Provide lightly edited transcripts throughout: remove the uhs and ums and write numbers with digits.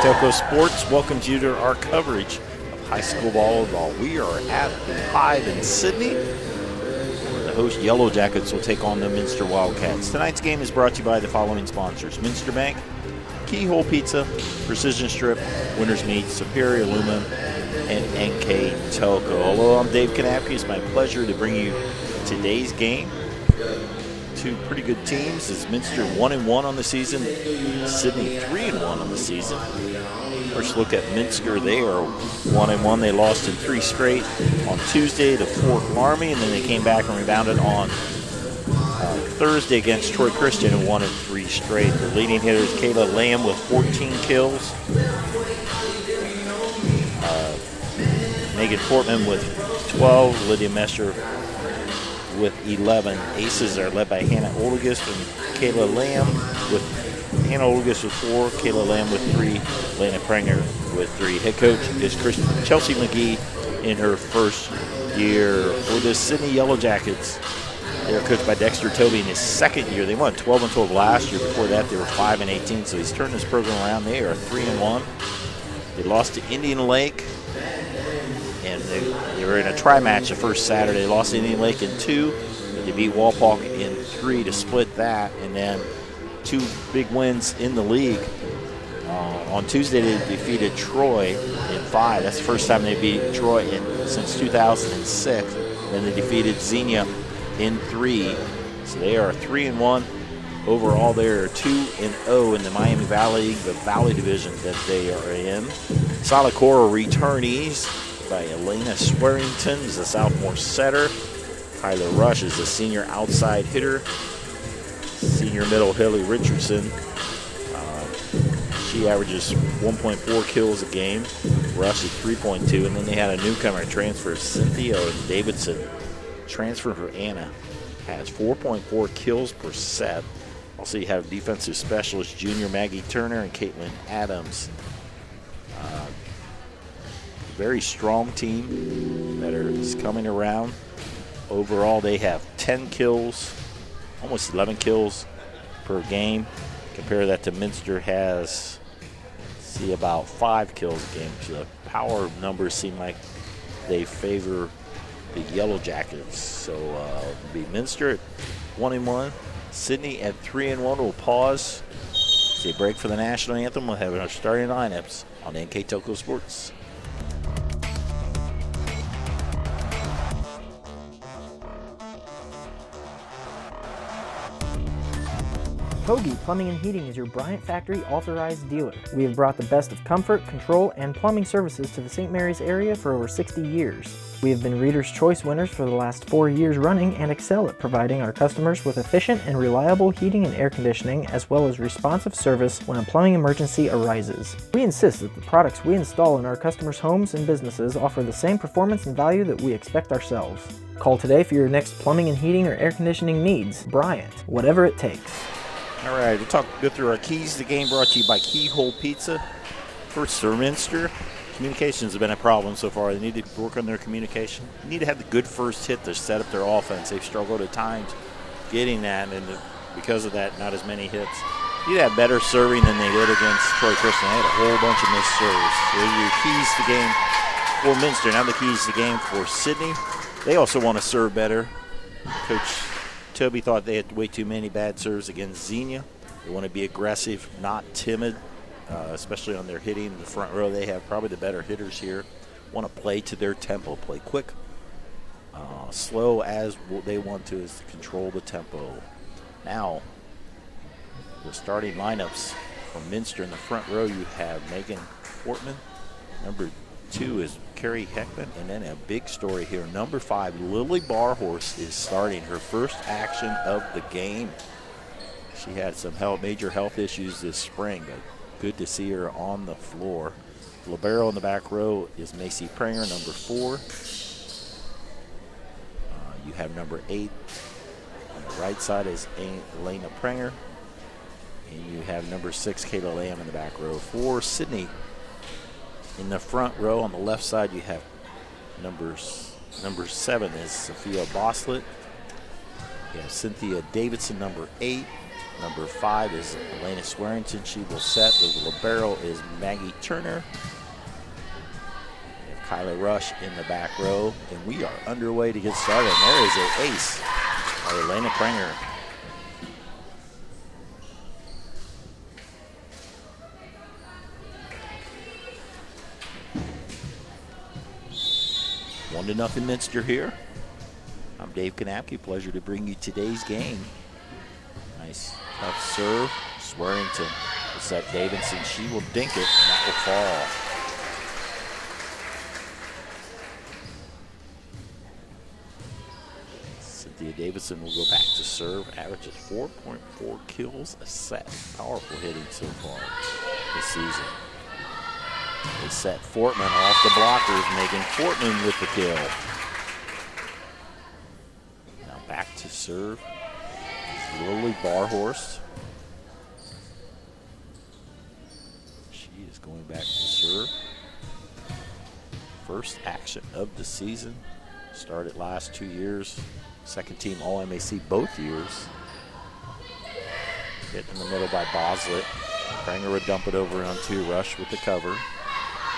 NK Sports welcomes you to our coverage of high school volleyball. We are at the Hive in Sidney, where the host Yellow Jackets will take on the Minster Wildcats. Tonight's game is brought to you by the following sponsors: Minster Bank, Keyhole Pizza, Precision Strip, Winners Meat, Superior Aluminum, and NK Telco. Hello, I'm Dave Kanapke. It's my pleasure to bring you today's game. Two pretty good teams. Is Minster 1-1 on the season, Sidney 3-1 on the season. First look at Minster. They are 1-1. They lost in 3 straight on Tuesday to Fort Laramie, and then they came back and rebounded on Thursday against Troy Christian and won in 3 straight. Their leading hitter is Kayla Lamb with 14 kills. Megan Portman with 12. Lydia Messer with 11. Aces are led by Hannah Olugist and Kayla Lamb with Hannah Olugist with 4, Kayla Lamb with 3, Lena Prenger with 3. Head coach is Chelsea McGee in her first year. For the Sidney Yellow Jackets, they are coached by Dexter Toby in his second year. They won 12-12 last year. Before that, they were 5-18. So he's turned this program around. They are 3-1. They lost to Indian Lake, and they were in a tri-match the first Saturday. They lost to Indian Lake in 2, but they beat Walpock in 3 to split that, and then 2 big wins in the league. On Tuesday, they defeated Troy in 5. That's the first time they beat Troy since 2006. Then they defeated Xenia in 3. So they are 3-1. Overall, they are 2-0 in the Miami Valley, the Valley division that they are in. Solid Core returnees by Elena Swearington is a sophomore setter. Tyler Rush is a senior outside hitter. Senior middle Haley Richardson. She averages 1.4 kills a game. Rush is 3.2. And then they had a newcomer transfer, Cynthia Davidson, transfer for Anna. Has 4.4 kills per set. Also, you have defensive specialist junior Maggie Turner and Caitlin Adams. Very strong team that is coming around. Overall, they have 10 kills, almost 11 kills per game. Compare that to Minster has, about 5 kills a game. So the power numbers seem like they favor the Yellow Jackets. So it'll be Minster at 1-1, Sidney at 3-1. We'll pause, say break for the national anthem. We'll have our starting lineups on NK Telco Sports. Hoagie Plumbing and Heating is your Bryant Factory authorized dealer. We have brought the best of comfort, control, and plumbing services to the St. Mary's area for over 60 years. We have been Reader's Choice winners for the last 4 years running and excel at providing our customers with efficient and reliable heating and air conditioning, as well as responsive service when a plumbing emergency arises. We insist that the products we install in our customers' homes and businesses offer the same performance and value that we expect ourselves. Call today for your next plumbing and heating or air conditioning needs. Bryant, whatever it takes. All right, we'll go through our keys to the game, brought to you by Keyhole Pizza. First, for Minster, communications have been a problem so far. They need to work on their communication. They need to have the good first hit to set up their offense. They've struggled at times getting that, and because of that, not as many hits. They need to have better serving than they did against Troy Christian. They had a whole bunch of missed serves. Those are your keys to the game for Minster. Now the keys to the game for Sidney. They also want to serve better. Coach Toby thought they had way too many bad serves against Xenia. They want to be aggressive, not timid, especially on their hitting in the front row. They have probably the better hitters here. Want to play to their tempo, play quick, slow as they want to, is to control the tempo. Now, the starting lineups for Minster in the front row, you have Megan Portman. Number 2 is Carrie Heckman, and then a big story here. Number 5, Lily Barhorse, is starting her first action of the game. She had some major health issues this spring, but good to see her on the floor. Libero in the back row is Macy Prenger, number 4. You have number 8 on the right side is Elena Prenger, and you have number 6, Kayla Lamb, in the back row. For Sidney, in the front row on the left side, you have number 7 is Sophia Boslett. You have Cynthia Davidson, number 8. Number 5 is Elena Swearington. She will set. The libero is Maggie Turner. We have Kyla Rush in the back row, and we are underway to get started. And there is an ace by Elena Prenger. One to nothing Minster here. I'm Dave Kanapke. Pleasure to bring you today's game. Nice tough serve. Swearington will set Davidson. She will dink it, and that will fall. Cynthia Davidson will go back to serve. Averages 4.4 kills a set. Powerful hitting so far this season. They set Fortman off the blockers. Megan Fortman with the kill. Now back to serve. Lily Barhorst. She is going back to serve. First action of the season. Started last 2 years. Second team All-MAC both years. Hit in the middle by Boslett. Prenger would dump it over onto Rush with the cover.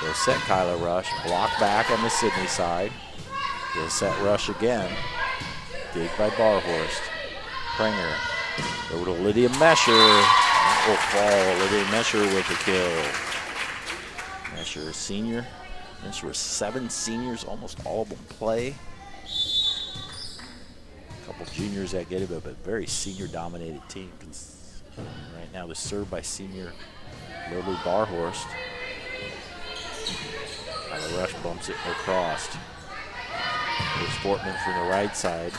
They'll set Kyla Rush. Block back on the Sidney side. They'll set Rush again. Dig by Barhorst. Prenger over to Lydia Mesher. That will fall. Lydia Mesher with the kill. Mesher, a senior. Mesher with 7 seniors, almost all of them play. A couple juniors that get it, but a very senior-dominated team. Right now, the serve by senior Lily Barhorst. Kyla Rush bumps it across. There's Fortman from the right side.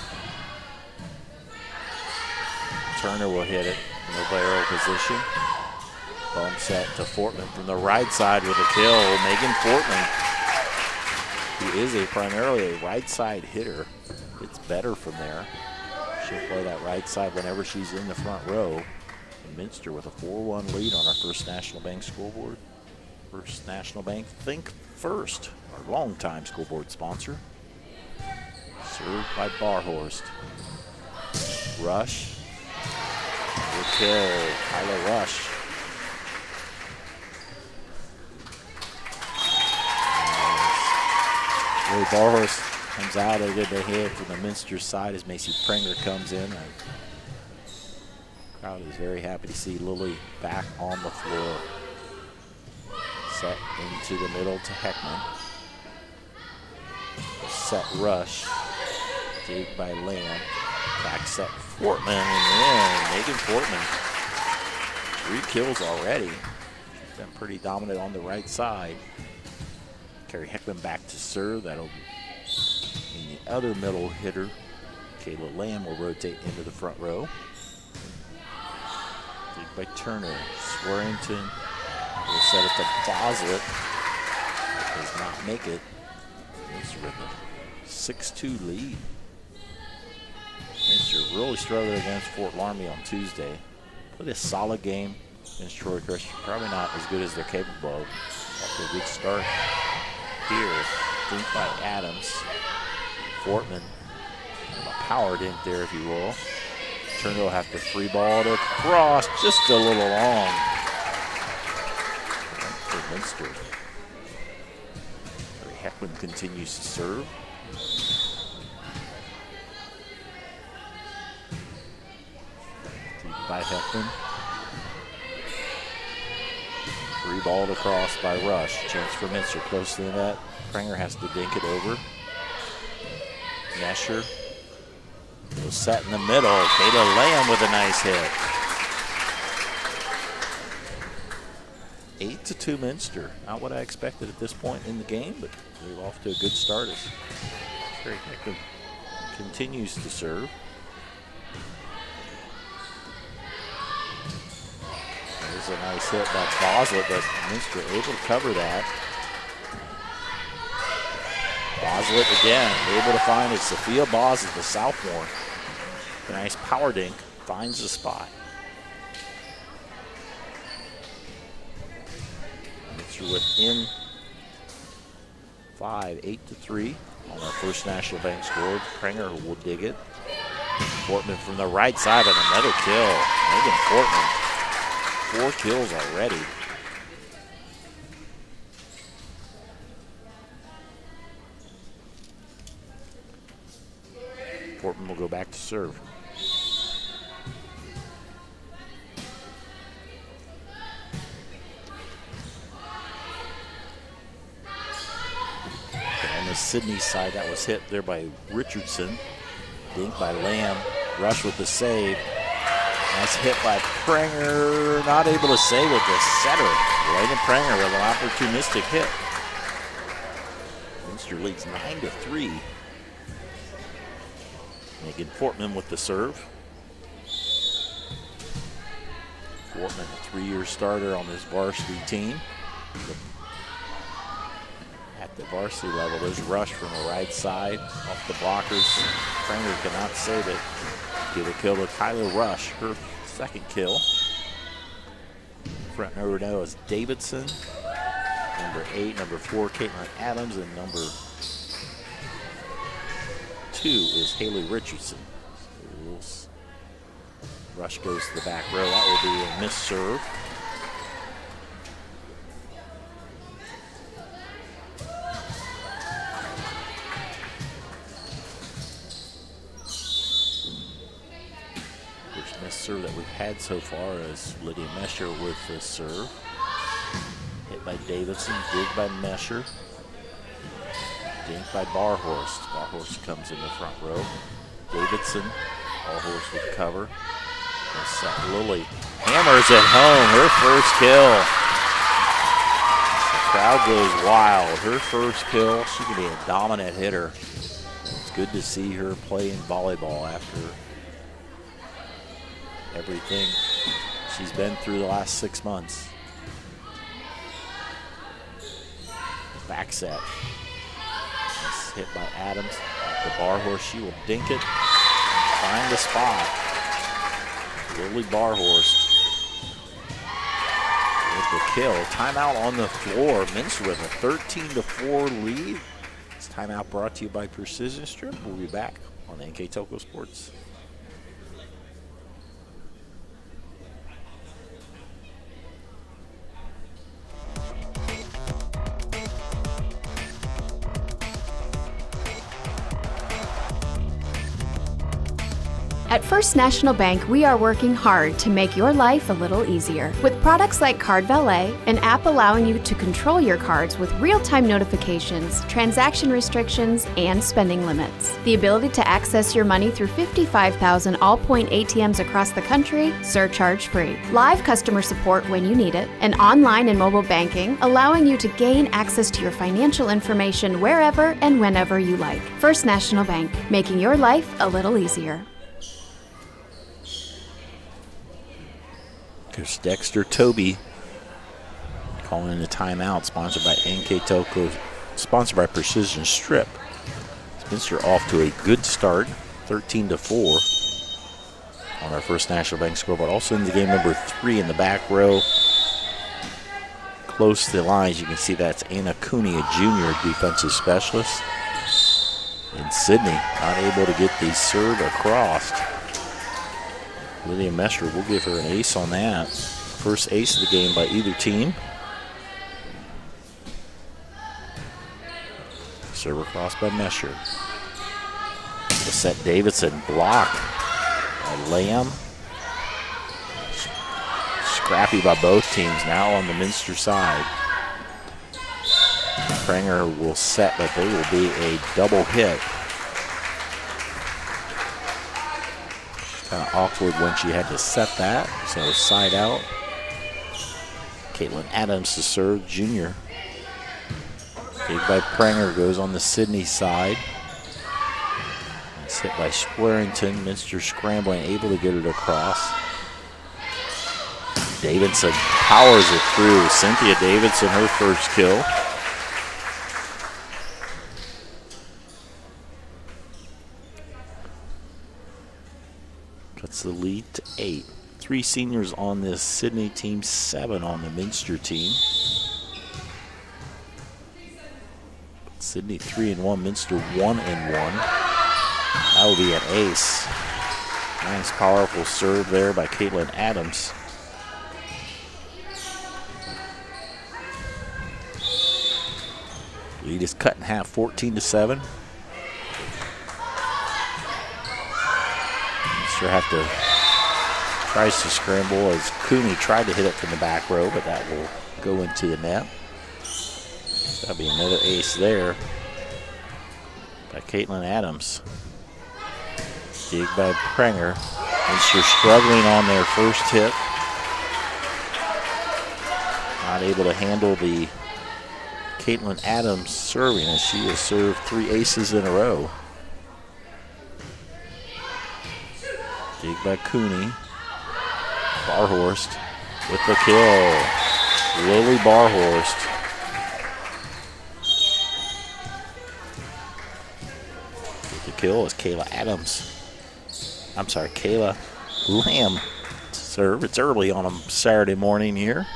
Turner will hit it in the barrel position. Bump set to Fortman from the right side with a kill. Megan Fortman, who is primarily a right side hitter, gets better from there. She'll play that right side whenever she's in the front row. And Minster with a 4-1 lead on our First National Bank scoreboard. First National Bank, think first, our longtime scoreboard sponsor. Served by Barhorst. Rush. Good kill, Kyla Rush. Lily Barhorst comes out, they get the hit from the Minster side as Macy Prenger comes in. The crowd is very happy to see Lily back on the floor. Set into the middle to Heckman. Set Rush. Dig by Lamb. Back set Fortman, and then Megan Fortman. 3 kills already. She's been pretty dominant on the right side. Carrie Heckman back to serve. That'll be the other middle hitter. Kayla Lamb will rotate into the front row. Dig by Turner. Swearington will set it to Boslett. Does not make it. Minster with a 6-2 lead. Minster really struggled against Fort Laramie on Tuesday. Played a solid game against Troy Christian. Probably not as good as they're capable of. Off to a good start here. Dink by Adams. Fortman. A power dink there, if you will. Turner will have to free ball it across. Just a little long. For Minster. Heckman continues to serve. By Heckman. Free balled across by Rush. Chance for Minster close to the net. Prenger has to dink it over. Mesher will set in the middle. Kayla Lamb with a nice hit. 8-2 Minster. Not what I expected at this point in the game, but they're off to a good start as Carrie Heckman continues to serve. There's a nice hit by Boslett, but Minster able to cover that. Boslett again, able to find it. Sophia Boslett, the sophomore. A nice power dink, finds the spot. Minster within 5, 8-3 on our First National Bank score. Prenger will dig it. Portman from the right side and another kill. Megan Portman, 4 kills already. Portman will go back to serve. On the Sidney side, that was hit there by Richardson. Dink by Lamb. Rush with the save. Nice hit by Pranger. Not able to save with the setter. Layden Pranger with an opportunistic hit. Minster leads 9-3. Megan Portman with the serve. Portman, a 3-year starter on this varsity team. At the varsity level, there's Rush from the right side off the blockers. Pranger cannot save it. Give a kill to Kyla Rush, her 2nd kill. Front row now is Davidson. Number 8, number 4, Caitlin Adams, and number 2 is Haley Richardson. Rush goes to the back row. That will be a missed serve. First missed serve that we've had so far is Lydia Mesher with the serve. Hit by Davidson, dig by Mesher. Dink by Barhorst. Barhorst comes in the front row. Davidson, Barhorst with cover. And set Lilly hammers it home, her first kill. The crowd goes wild. Her first kill, she can be a dominant hitter. It's good to see her playing volleyball after everything she's been through the last 6 months. Back set. Nice hit by Adams. The Barhorst, she will dink it and find the spot. Lily Barhorst with the kill. Timeout on the floor. Minster with a 13-4 lead. This timeout brought to you by Precision Strip. We'll be back on NK Telco Sports. At First National Bank, we are working hard to make your life a little easier. With products like Card Valet, an app allowing you to control your cards with real-time notifications, transaction restrictions, and spending limits. The ability to access your money through 55,000 all-point ATMs across the country, surcharge-free. Live customer support when you need it, and online and mobile banking, allowing you to gain access to your financial information wherever and whenever you like. First National Bank, making your life a little easier. There's Dexter Toby calling in the timeout, sponsored by NK Telco, sponsored by Precision Strip. Minster off to a good start, 13-4 on our First National Bank scoreboard. Also in the game, number 3 in the back row. Close to the lines, you can see that's Anna Cooney, a junior defensive specialist. And Sidney not able to get the serve across. Lydia Mesher will give her an ace on that. First ace of the game by either team. Serve across by Mesher. The set Davidson blocked by Lamb. Scrappy by both teams now on the Minster side. Pranger will set, but there will be a double hit. Kind of awkward when she had to set that, so side out. Caitlin Adams to serve, junior. Big by Pranger goes on the Sidney side. It's hit by Swearington. Minster scrambling, able to get it across. Davidson powers it through. Cynthia Davidson, her first kill. Cuts the lead to 8. 3 seniors on this Sidney team, 7 on the Minster team. Sidney 3-1, Minster 1-1. That will be an ace. Nice, powerful serve there by Caitlin Adams. Lead is cut in half, 14-7. Sure have to tries to scramble as Cooney tried to hit it from the back row, but that will go into the net. That'll be another ace there by Caitlin Adams. Dig by Prenger. Minster struggling on their first hit. Not able to handle the Caitlin Adams serving as she has served 3 aces in a row. Dig by Cooney. Barhorst with the kill. Lily Barhorst. With the kill is Kayla Adams. I'm sorry, Kayla Lamb to serve. It's early on a Saturday morning here.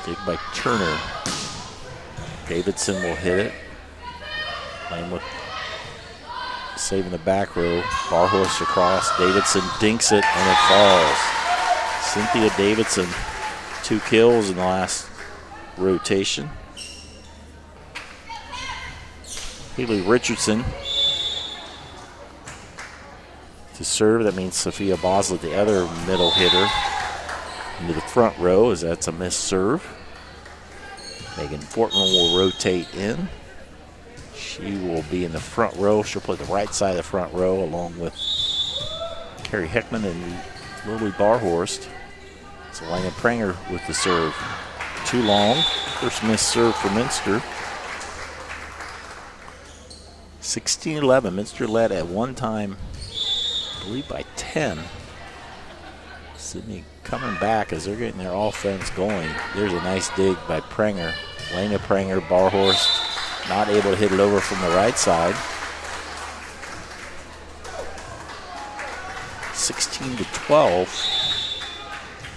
Dig by Turner. Davidson will hit it. Lamb with saving the back row. Barhorst across. Davidson dinks it and it falls. Cynthia Davidson, 2 kills in the last rotation. Haley Richardson to serve. That means Sophia Boslett, the other middle hitter, into the front row as that's a missed serve. Megan Fortman will rotate in. She will be in the front row. She'll play the right side of the front row along with Carrie Heckman and Lily Barhorst. So Elena Pranger with the serve. Too long. First missed serve for Minster. 16-11. Minster led at one time, I believe, by 10. Sidney coming back as they're getting their offense going. There's a nice dig by Pranger. Elena Pranger, Barhorst. Not able to hit it over from the right side. 16-12.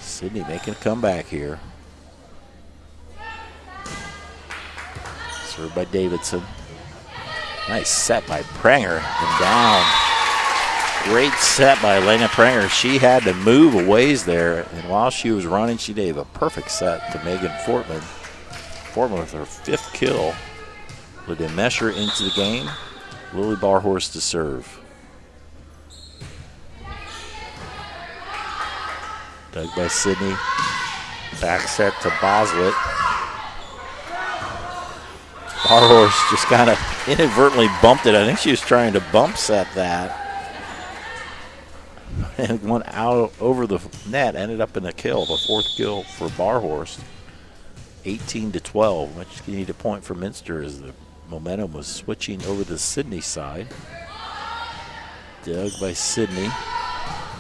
Sidney making a comeback here. Served by Davidson. Nice set by Pranger and down. Great set by Elena Pranger. She had to move a ways there, and while she was running, she gave a perfect set to Megan Fortman. Fortman with her 5th kill. Lydia Mesher into the game. Lily Barhorst to serve. Dug by Sidney. Back set to Boslett. Barhorst just kind of inadvertently bumped it. I think she was trying to bump set that. And went out over the net. Ended up in a kill, the 4th kill for Barhorst. 18-12. Much you need a point for Minster as the momentum was switching over the Sidney side. Dug by Sidney.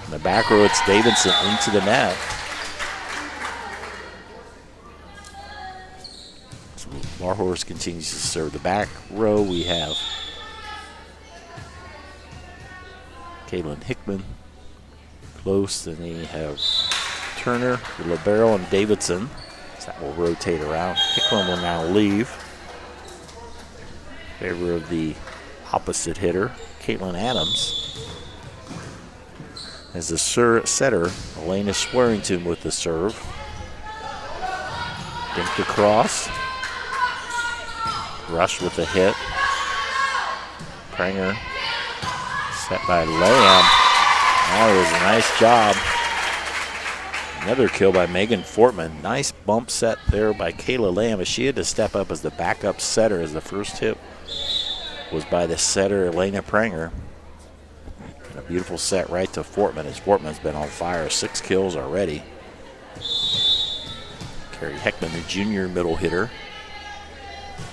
In the back row, it's Davidson into the net. So Barhorst continues to serve. The back row, we have Caitlin Hickman close. Then we have Turner, the libero, and Davidson. So that will rotate around. Hickman will now leave. In favor of the opposite hitter, Caitlin Adams. As the setter, Elena Swearington with the serve. Dinked across. Rush with the hit. Pranger set by Lamb. That was a nice job. Another kill by Megan Fortman. Nice bump set there by Kayla Lamb as she had to step up as the backup setter as the first hit was by the setter, Elena Pranger. And a beautiful set right to Fortman as Fortman's been on fire. 6 kills already. Carrie Heckman, the junior middle hitter.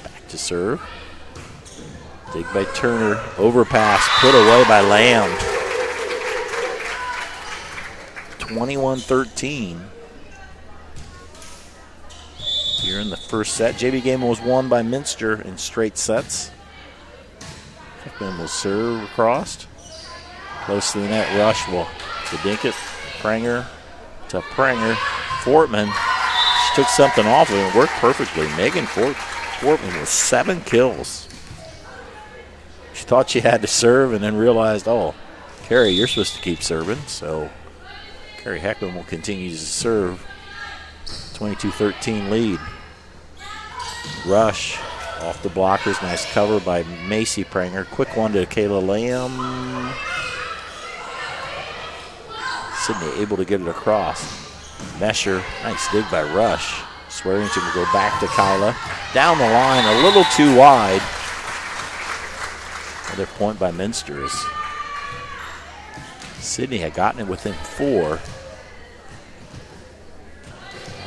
Back to serve. Dig by Turner. Overpass put away by Lamb. 21-13. Here in the first set. JV game was won by Minster in straight sets. Heckman will serve across. Close to the net. Rush will to Dinkett. Pranger to Pranger. Fortman. She took something off of it and worked perfectly. Megan Fortman with 7 kills. She thought she had to serve and then realized, oh, Carrie, you're supposed to keep serving. So Carrie Heckman will continue to serve. 22-13 lead. Rush off the blockers. Nice cover by Macy Pranger. Quick one to Kayla Lamb. Sidney able to get it across. Mesher, nice dig by Rush. Swearington will go back to Kyla. Down the line, a little too wide. Another point by Minster. Sidney had gotten it within 4.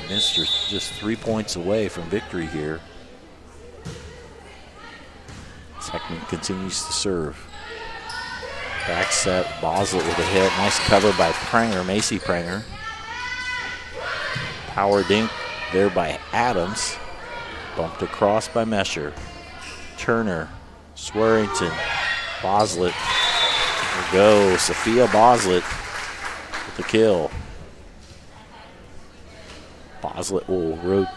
Minster just 3 points away from victory here. Heckman continues to serve. Back set, Boslett with a hit. Nice cover by Pranger, Macy Pranger. Power dink there by Adams. Bumped across by Mesher. Turner, Swearington, Boslett. There we go, Sophia Boslett with the kill. Boslett will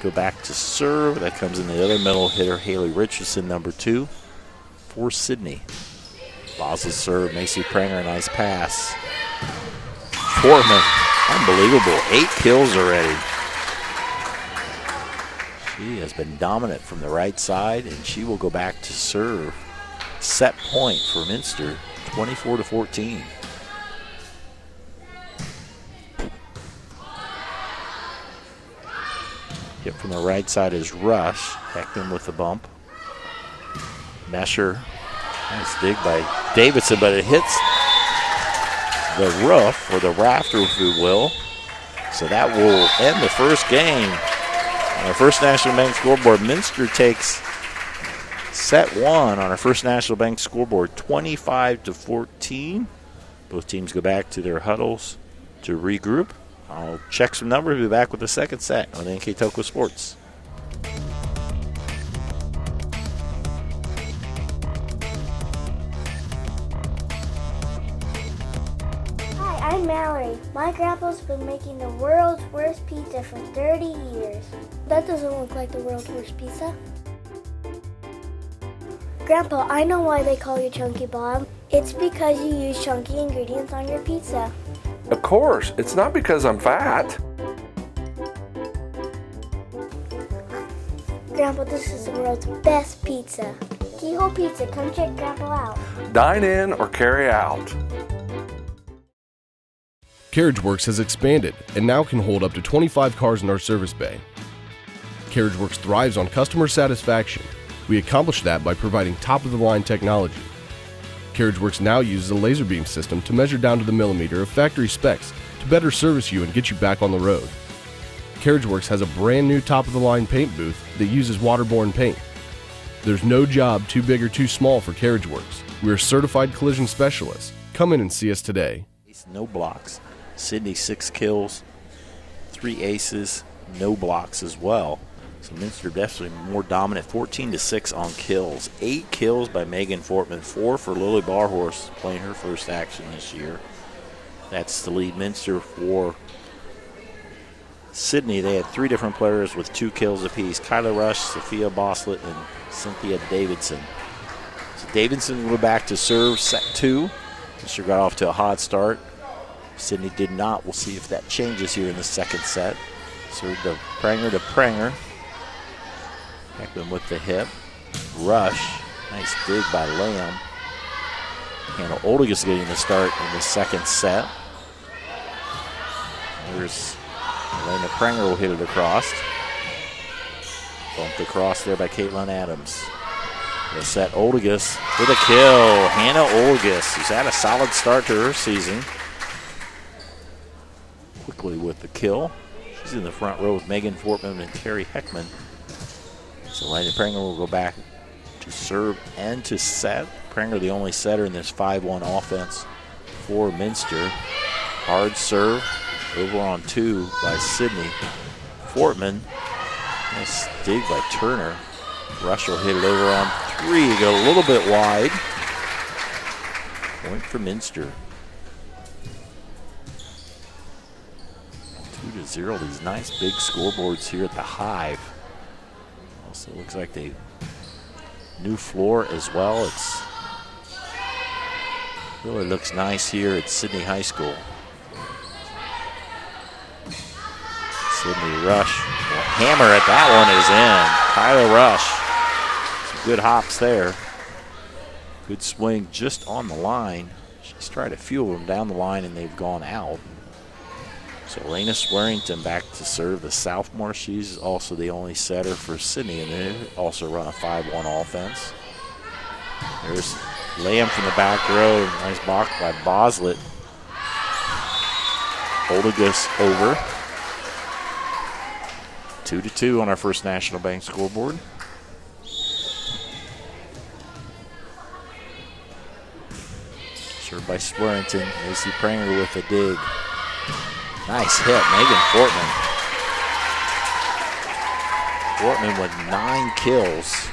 go back to serve. That comes in the other middle hitter, Haley Richardson, number 2 for Sidney. Boslett serve, Macy Pranger, nice pass. Fortman, unbelievable, 8 kills already. She has been dominant from the right side, and she will go back to serve. Set point for Minster, 24-14. Hit from the right side is Rush. Heckman with the bump. Mesher. Nice dig by Davidson, but it hits the roof, or the rafter, if you will. So that will end the first game. On our First National Bank scoreboard, Minster takes set 1 on our First National Bank scoreboard, 25-14. Both teams go back to their huddles to regroup. I'll check some numbers. Be back with the second set on NK Toko Sports. Hi, I'm Mallory. My grandpa's been making the world's worst pizza for 30 years. That doesn't look like the world's worst pizza. Grandpa, I know why they call you Chunky Bob. It's because you use chunky ingredients on your pizza. Of course, it's not because I'm fat. Grandpa, this is the world's best pizza. Keyhole Pizza, come check Grandpa out. Dine in or carry out. CarriageWorks has expanded and now can hold up to 25 cars in our service bay. CarriageWorks thrives on customer satisfaction. We accomplish that by providing top-of-the-line technology. CarriageWorks now uses a laser beam system to measure down to the millimeter of factory specs to better service you and get you back on the road. CarriageWorks has a brand new top-of-the-line paint booth that uses waterborne paint. There's no job too big or too small for CarriageWorks. We're certified collision specialists. Come in and see us today. No blocks. Sidney 6 kills, 3 aces, no blocks as well. So Minster definitely more dominant, 14-6 on kills. 8 kills by Megan Fortman, 4 for Lily Barhorse, playing her first action this year. That's the lead Minster for Sidney. They had 3 different players with 2 kills apiece. Kyla Rush, Sophia Boslett, and Cynthia Davidson. So Davidson will go back to serve set 2. Minster got off to a hot start. Sidney did not. We'll see if that changes here in the second set. Serve to Pranger to Pranger. Heckman with the hip. Rush. Nice dig by Lamb. Hannah Oldigus getting the start in the second set. There's Elena Pranger will hit it across. Bumped across there by Caitlin Adams. The set Oldigus with a kill. Hannah Oldigus, who's had a solid start to her season. Quickly with the kill. She's in the front row with Megan Fortman and Terry Heckman. So Elena Pranger will go back to serve and to set. Pranger the only setter in this 5-1 offense for Minster. Hard serve over on 2 by Sidney. Fortman, nice dig by Turner. Rush will hit it over on 3, go a little bit wide. Point for Minster. 2-0, these nice big scoreboards here at the Hive. Also looks like they new floor as well. It's Really looks nice here at Sidney High School. Sidney Rush will hammer it. That one is in. Kyla Rush. Some good hops there. Good swing just on the line. She's tried a few of them down the line and they've gone out. So Elena Swearington back to serve, the sophomore. She's also the only setter for Sidney, and they also run a 5-1 offense. There's Lamb from the back row. Nice block by Boslett. Oldegus over. 2-2 on our First National Bank scoreboard. Served by Swearington. Macy Pranger with a dig. Nice hit, Megan Fortman. Fortman with 9 kills.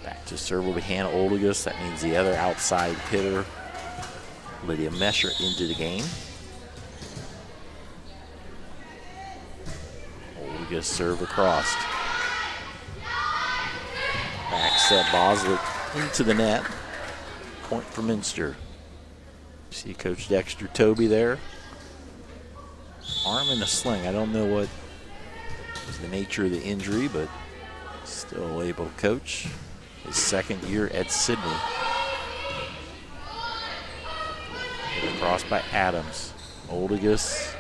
Back to serve will be Hannah Oldegus. That means the other outside hitter, Lydia Mesher, into the game. Oldegus serve across. Back set Boslett into the net. Point for Minster. See Coach Dexter Toby there. Arm in a sling. I don't know what was the nature of the injury, but still able to coach. His second year at Sidney. Hit across by Adams. Oldegus.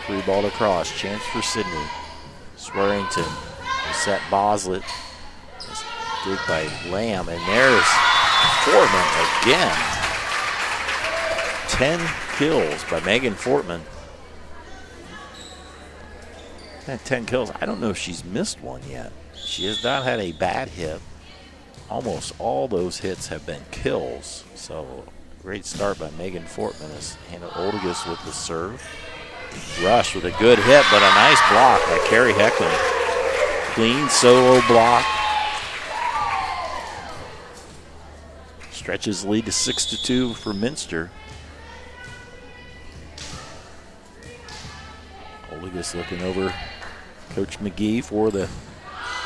Free ball across. Chance for Sidney. Swearington. Set Boslett. Dig by Lamb. And there's Fortman again. 10 kills by Megan Fortman. At 10 kills. I don't know if she's missed one yet. She has not had a bad hit. Almost all those hits have been kills. So, great start by Megan Fortman as Hannah Oldegus with the serve. Rush with a good hit, but a nice block by Carrie Heckman. Clean solo block. Stretches lead to 6-2 for Minster. Oldegus looking over Coach McGee for the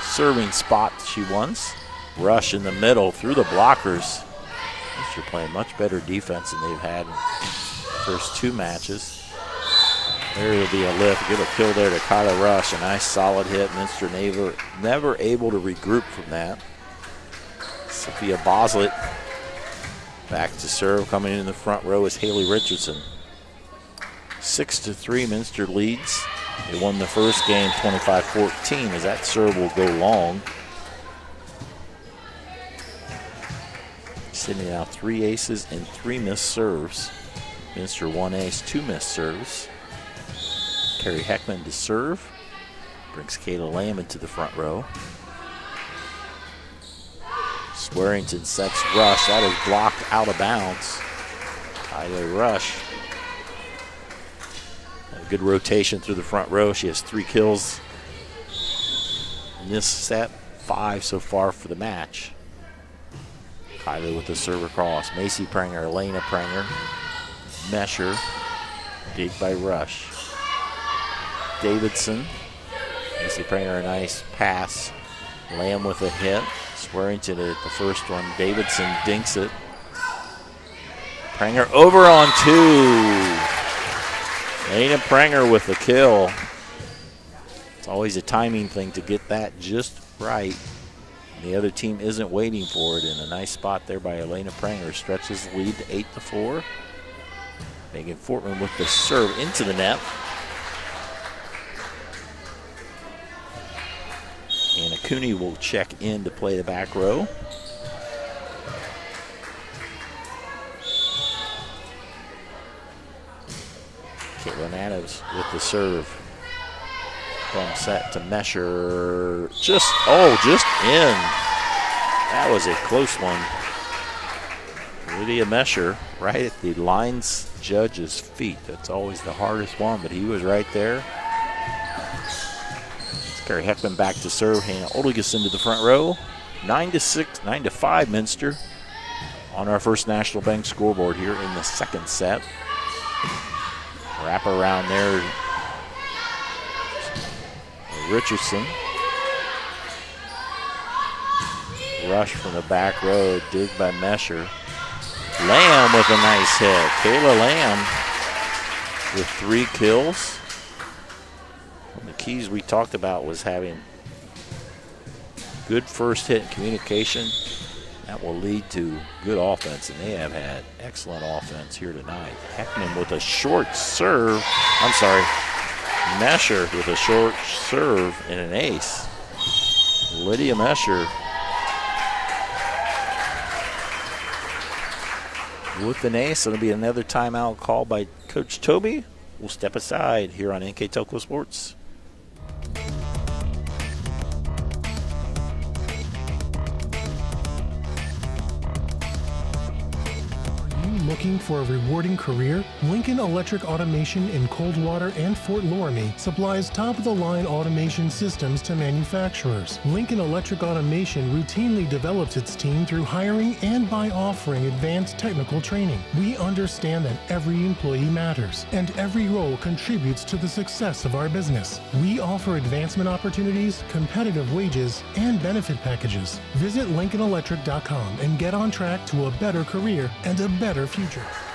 serving spot she wants. Rush in the middle through the blockers. Minster playing much better defense than they've had in the first 2 matches. There will be a lift. Give a kill there to Kyla Rush. A nice solid hit. Minster never able to regroup from that. Sophia Boslett back to serve. Coming in the front row is Haley Richardson. 6-3, Minster leads. They won the first game 25-14 as that serve will go long. Sidney now 3 aces and 3 missed serves. Minster 1 ace, 2 missed serves. Carrie Heckman to serve. Brings Kayla Lamb into the front row. Swearington sets Rush. That is blocked out of bounds. Kyla Rush. A good rotation through the front row. She has 3 kills in this set, 5 so far for the match. Kyla with the serve across. Macy Pranger, Elena Pranger, Mesher, dig by Rush. Davidson, Macy Pranger, a nice pass. Lamb with a hit. Swearington at the first one. Davidson dinks it. Pranger over on 2. Elena Pranger with the kill. It's always a timing thing to get that just right. The other team isn't waiting for it, and a nice spot there by Elena Pranger stretches the lead to 8-4. Megan Fortman with the serve into the net. Anna Cooney will check in to play the back row. Caitlin Adams with the serve. From set to Mesher. Just in. That was a close one. Lydia Mesher right at the lines judge's feet. That's always the hardest one, but he was right there. Carrie Heckman back to serve. Hannah Oldegus into the front row. 9-6, 9-5 Minster on our First National Bank scoreboard here in the second set. Wrap around there. Richardson. Rush from the back row, dig by Mesher. Lamb with a nice hit. Kayla Lamb with 3 kills. One of the keys we talked about was having good first hit and communication. That will lead to good offense, and they have had excellent offense here tonight. Heckman with a short serve. I'm sorry, Mesher with a short serve and an ace. Lydia Mesher with an ace. It'll be another timeout called by Coach Toby. We'll step aside here on NK Telco Sports. Looking for a rewarding career? Lincoln Electric Automation in Coldwater and Fort Loramie supplies top-of-the-line automation systems to manufacturers. Lincoln Electric Automation routinely develops its team through hiring and by offering advanced technical training. We understand that every employee matters, and every role contributes to the success of our business. We offer advancement opportunities, competitive wages, and benefit packages. Visit LincolnElectric.com and get on track to a better career and a better future.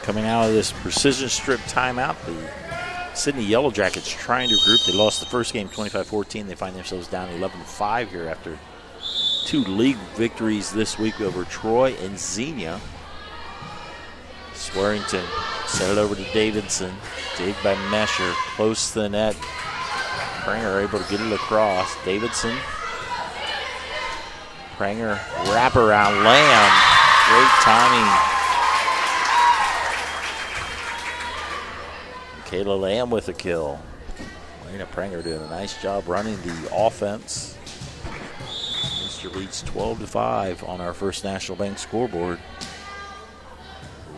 Coming out of this precision strip timeout, the Sidney Yellow Jackets trying to group. They lost the first game 25-14. They find themselves down 11-5 here after 2 league victories this week over Troy and Xenia. Swearington set it over to Davidson. Dig by Mesher, close to the net. Pranger able to get it across. Davidson. Pranger wraparound. Lamb. Great timing. Kayla Lamb with a kill. Lena Pranger doing a nice job running the offense. Minster leads 12-5 on our First National Bank scoreboard.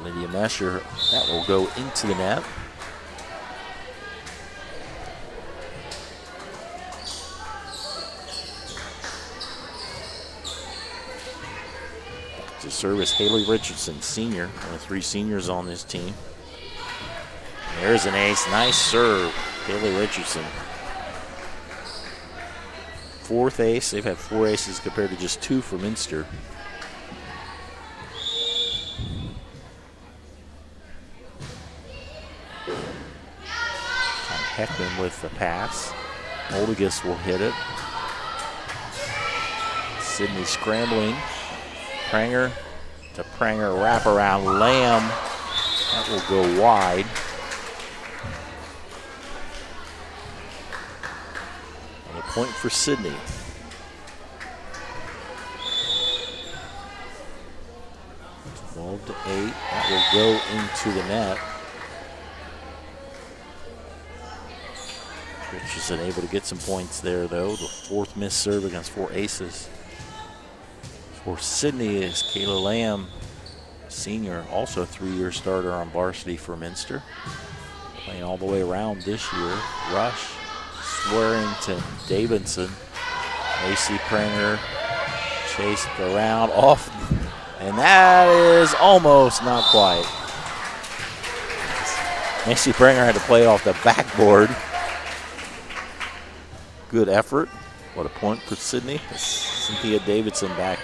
Lydia Mesher, that will go into the net. To serve is Haley Richardson, senior, one of 3 seniors on this team. There's an ace. Nice serve. Haley Richardson. 4th ace. They've had 4 aces compared to just 2 for Minster. Heckman with the pass. Oldegus will hit it. Sidney scrambling. Pranger to Pranger. Wraparound. Lamb. That will go wide. Point for Sidney. 12-8. That will go into the net. Richardson able to get some points there, though. The 4th missed serve against 4 aces. For Sidney is Kayla Lamb, senior, also a 3-year starter on varsity for Minster. Playing all the way around this year. Rush. Swearington, Davidson, AC Pranger chased around off, and that is almost not quite. AC Pranger had to play off the backboard. Good effort. What a point for Sidney. Cynthia Davidson back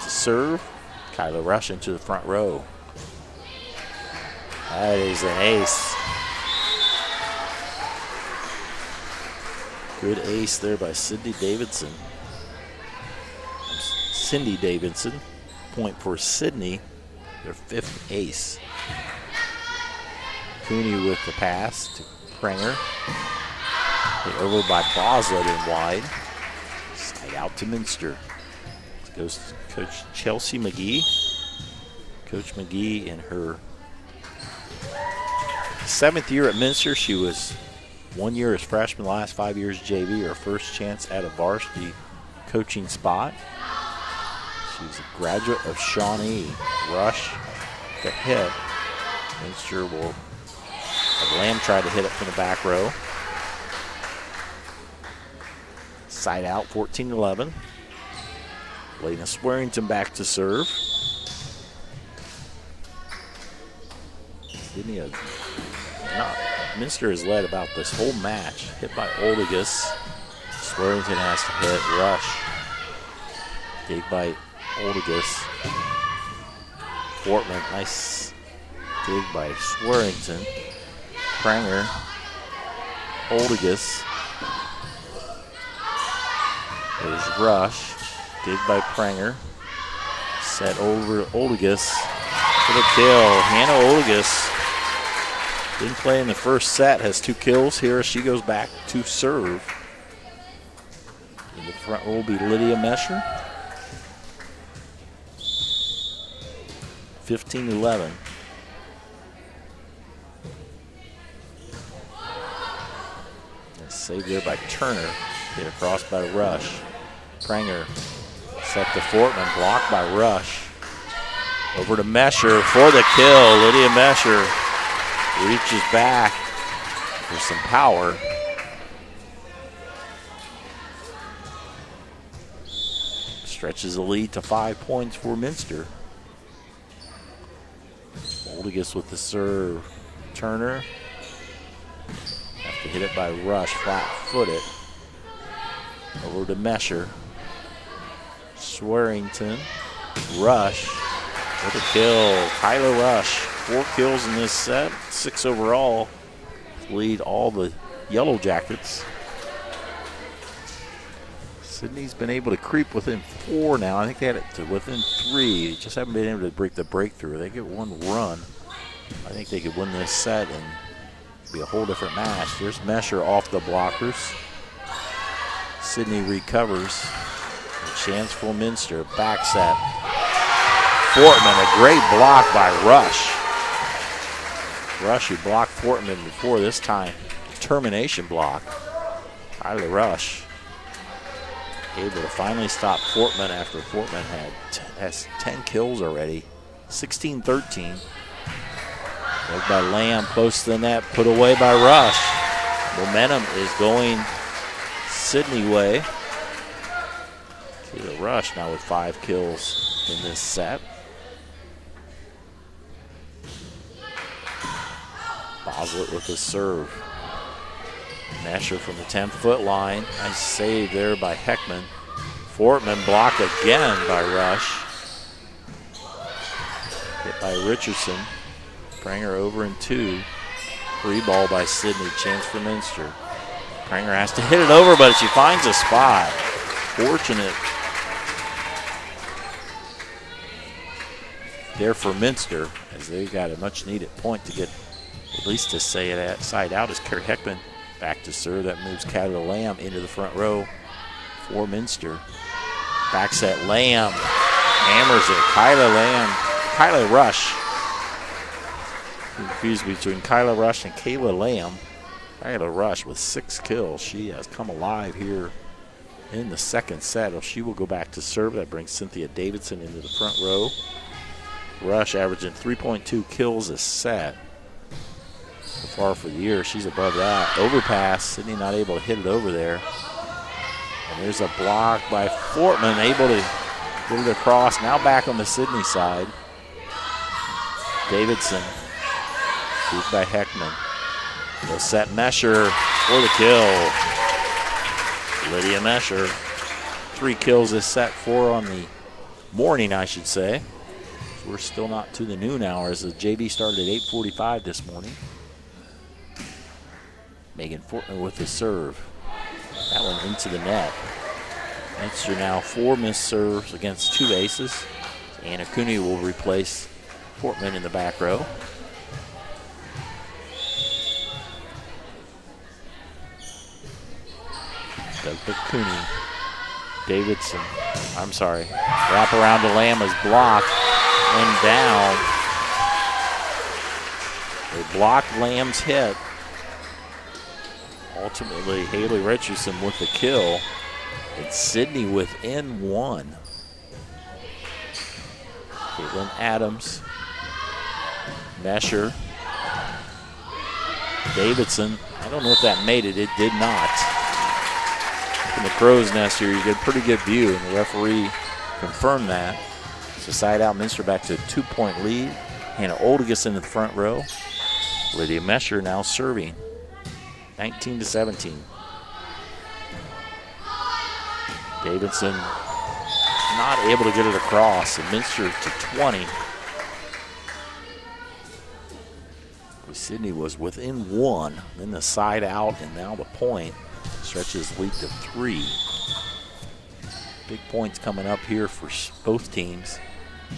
to serve. Kyla Rush into the front row. That is an ace. Good ace there by Cindy Davidson. Point for Sidney, their 5th ace. Cooney with the pass to Pranger. Hit over by Boslett and wide. Side out to Minster. It goes to Coach Chelsea McGee. Coach McGee in her 7th year at Minster. She was 1 year as freshman, last 5 years JV, her first chance at a varsity coaching spot. She's a graduate of Shawnee. Rush to hit. Minster will have Lamb try to hit it from the back row. Side out, 14-11. Lena Swearington back to serve. Minster has led about this whole match. Hit by Oldegus. Swearington has to hit. Rush. Dig by Oldigus. Fortman, nice dig by Swearington. Pranger. Oldigus. There's Rush. Dig by Pranger. Set over Oldigus for the kill. Hannah Oldigus didn't play in the first set, has 2 kills. Here she goes back to serve. In the front row will be Lydia Mesher. 15-11. Saved there by Turner. Hit across by Rush. Pranger set to Fortman. Blocked by Rush. Over to Mesher for the kill. Lydia Mesher reaches back for some power. Stretches the lead to 5 points for Minster. Oldigus with the serve. Turner. Have to hit it by Rush, flat-footed. Over to Mesher. Swearington. Rush. With a kill. Kyla Rush. 4 kills in this set. 6 overall. Lead all the Yellow Jackets. Sidney's been able to creep within 4 now. I think they had it to within 3. Just haven't been able to break the breakthrough. They get 1 run. I think they could win this set and be a whole different match. There's Mesher off the blockers. Sidney recovers. A chance for Minster. Back set. Fortman, a great block by Rush. Rush, who blocked Fortman before, this time determination block. Kyla Rush able to finally stop Fortman after Fortman has 10 kills already. 16-13. Played by Lamb, close to the net, put away by Rush. Momentum is going Sidney way. Kyla Rush now with 5 kills in this set. Boslett with the serve. Mesher from the 10-foot line. Nice save there by Heckman. Fortman blocked again by Rush. Hit by Richardson. Pranger over in 2. Free ball by Sidney. Chance for Minster. Pranger has to hit it over, but she finds a spot. Fortunate there for Minster, as they got a much-needed point to get at least to say it side out as Carrie Heckman back to serve. That moves Kyla Lamb into the front row for Minster. Back set Lamb. Hammers it. Kyla Rush. Confused between Kyla Rush and Kayla Lamb. Kyla Rush with 6 kills. She has come alive here in the second set. She will go back to serve. That brings Cynthia Davidson into the front row. Rush averaging 3.2 kills a set. So far for the year, she's above that. Overpass, Sidney not able to hit it over there. And there's a block by Fortman, able to get it across. Now back on the Sidney side. Davidson, beat by Heckman. They'll set Mesher for the kill. Lydia Mesher, 3 kills this set, 4 on the morning, I should say. We're still not to the noon hour as the JV started at 8:45 this morning. Megan Fortman with the serve. That one into the net. Minster now 4 missed serves against 2 aces. Anna Cooney will replace Fortman in the back row. Doug Cooney. Davidson. I'm sorry. Wrap around to Lamb is blocked and down. They blocked Lamb's hit. Ultimately, Haley Richardson with the kill. And Sidney within 1. Caitlin Adams. Mesher. Davidson. I don't know if that made it. It did not. In the crow's nest here, you get a pretty good view, and the referee confirmed that. So side out, Minster back to a 2-point lead. Hannah Oldigus in the front row. Lydia Mesher now serving. 19-17. Davidson not able to get it across. And Minster to 20. Sidney was within 1, then the side out, and now the point stretches lead to 3. Big points coming up here for both teams.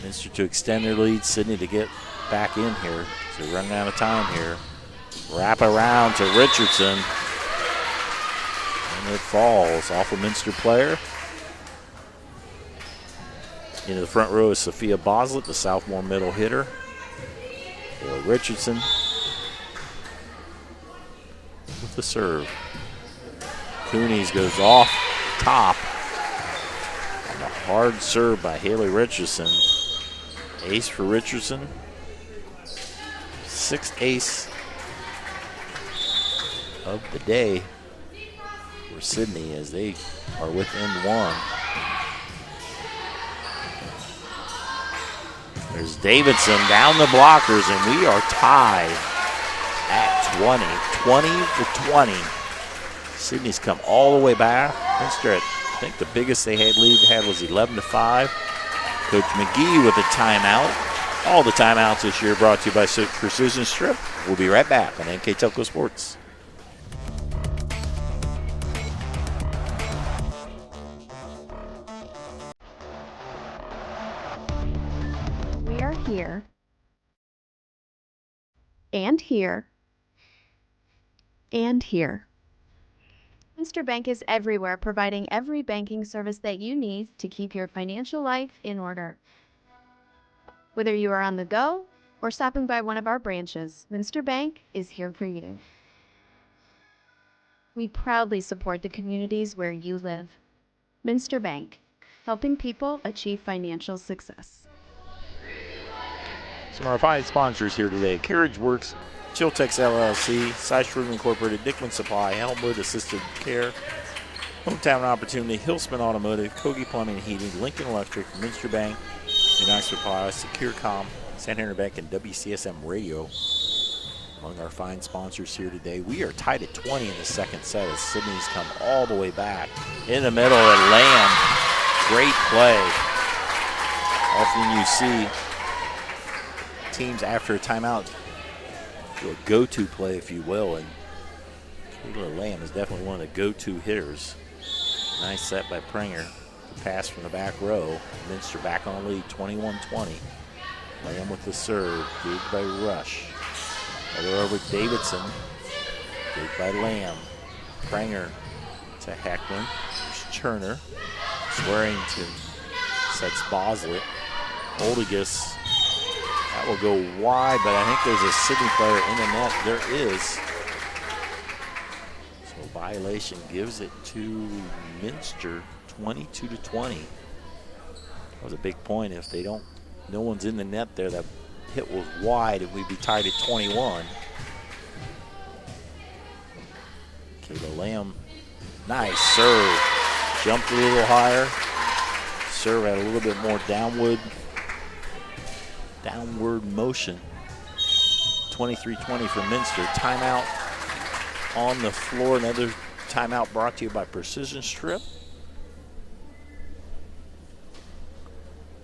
Minster to extend their lead, Sidney to get back in here. So running out of time here. Wrap around to Richardson. And it falls off a Minster player. Into the front row is Sophia Boslett, the sophomore middle hitter. Richardson with the serve. Coonies goes off top on a hard serve by Haley Richardson. Ace for Richardson. 6th ace of the day for Sidney as they are within 1. There's Davidson down the blockers, and we are tied at 20. 20 for 20. Sidney's come all the way back. Minster, I think the biggest they had lead had was 11-5. Coach McGee with a timeout. All the timeouts this year brought to you by Precision Strip. We'll be right back on NK Telco Sports. We are here, and here, and here. Minster Bank is everywhere, providing every banking service that you need to keep your financial life in order. Whether you are on the go or stopping by one of our branches, Minster Bank is here for you. We proudly support the communities where you live. Minster Bank, helping people achieve financial success. Some of our fine sponsors here today: Carriage Works, Chiltex LLC, Systrom Incorporated, Dickman Supply, Elmwood Assisted Care, Hometown Opportunity, Hillsman Automotive, Kogi Plumbing and Heating, Lincoln Electric, Minster Bank, United Supply, SecureCom, Santander Bank, and WCSM Radio. Among our fine sponsors here today, we are tied at 20 in the second set as Sidney's come all the way back. In the middle at Lamb, great play. Often you see teams after a timeout do a go-to play, if you will, and Kayla Lamb is definitely one of the go-to hitters. Nice set by Pringer. Pass from the back row. Minster back on the lead, 21-20. Lamb with the serve, dig by Rush. Other over Davidson, dig by Lamb. Pringer to Heckman. There's Turner. Swearington sets Boslett. Oldigus. That will go wide, but I think there's a Sidney player in the net. There is. So violation gives it to Minster, 22-20. That was a big point. If they don't, no one's in the net there, that hit was wide and we'd be tied at 21. Kayla Lamb, nice serve. Jumped a little higher. Serve had a little bit more downward motion. 23-20 for Minster. Timeout on the floor. Another timeout brought to you by Precision Strip.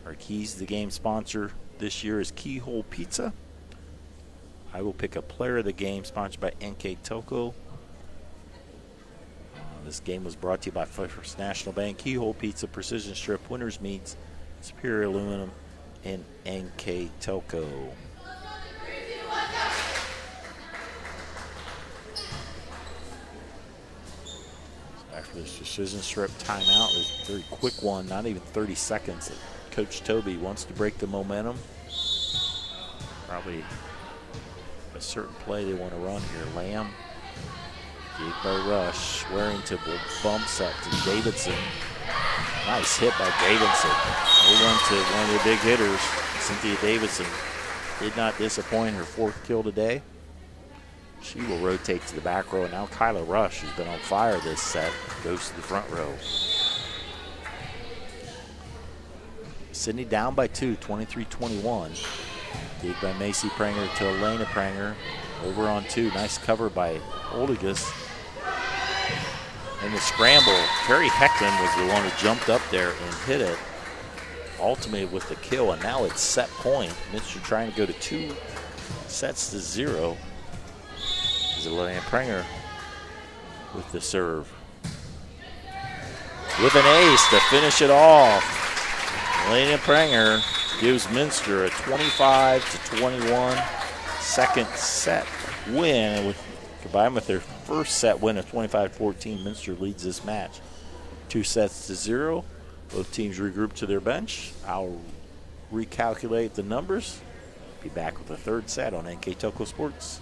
Our Keys to the Game sponsor this year is Keyhole Pizza. I will pick a player of the game sponsored by NK Telco. This game was brought to you by First National Bank, Keyhole Pizza, Precision Strip, Winners Meats, Superior Aluminum, and NK Telco. After this Precision Strip timeout, it's a very quick one, not even 30 seconds. Coach Toby wants to break the momentum. Probably a certain play they want to run here. Lamb, dig by Rush, Swearington will bump set to Davidson. Nice hit by Davidson. They went to one of the big hitters, Cynthia Davidson. Did not disappoint, her 4th kill today. She will rotate to the back row. And now Kyla Rush, who's been on fire this set, goes to the front row. Sidney down by 2, 23-21. Dig by Macy Pranger to Elena Pranger. Over on 2. Nice cover by Oldigus. And the scramble, Terry Heckman was the one who jumped up there and hit it. ultimated with the kill, and now it's set point. Minster trying to go to 2-0. Elena Prenger with the serve. With an ace to finish it off. Elena Prenger gives Minster a 25-21 second set win. And combined with their first set win of 25-14, Minster leads this match 2-0. Both teams regroup to their bench. I'll recalculate the numbers. Be back with the third set on NK Toko Sports.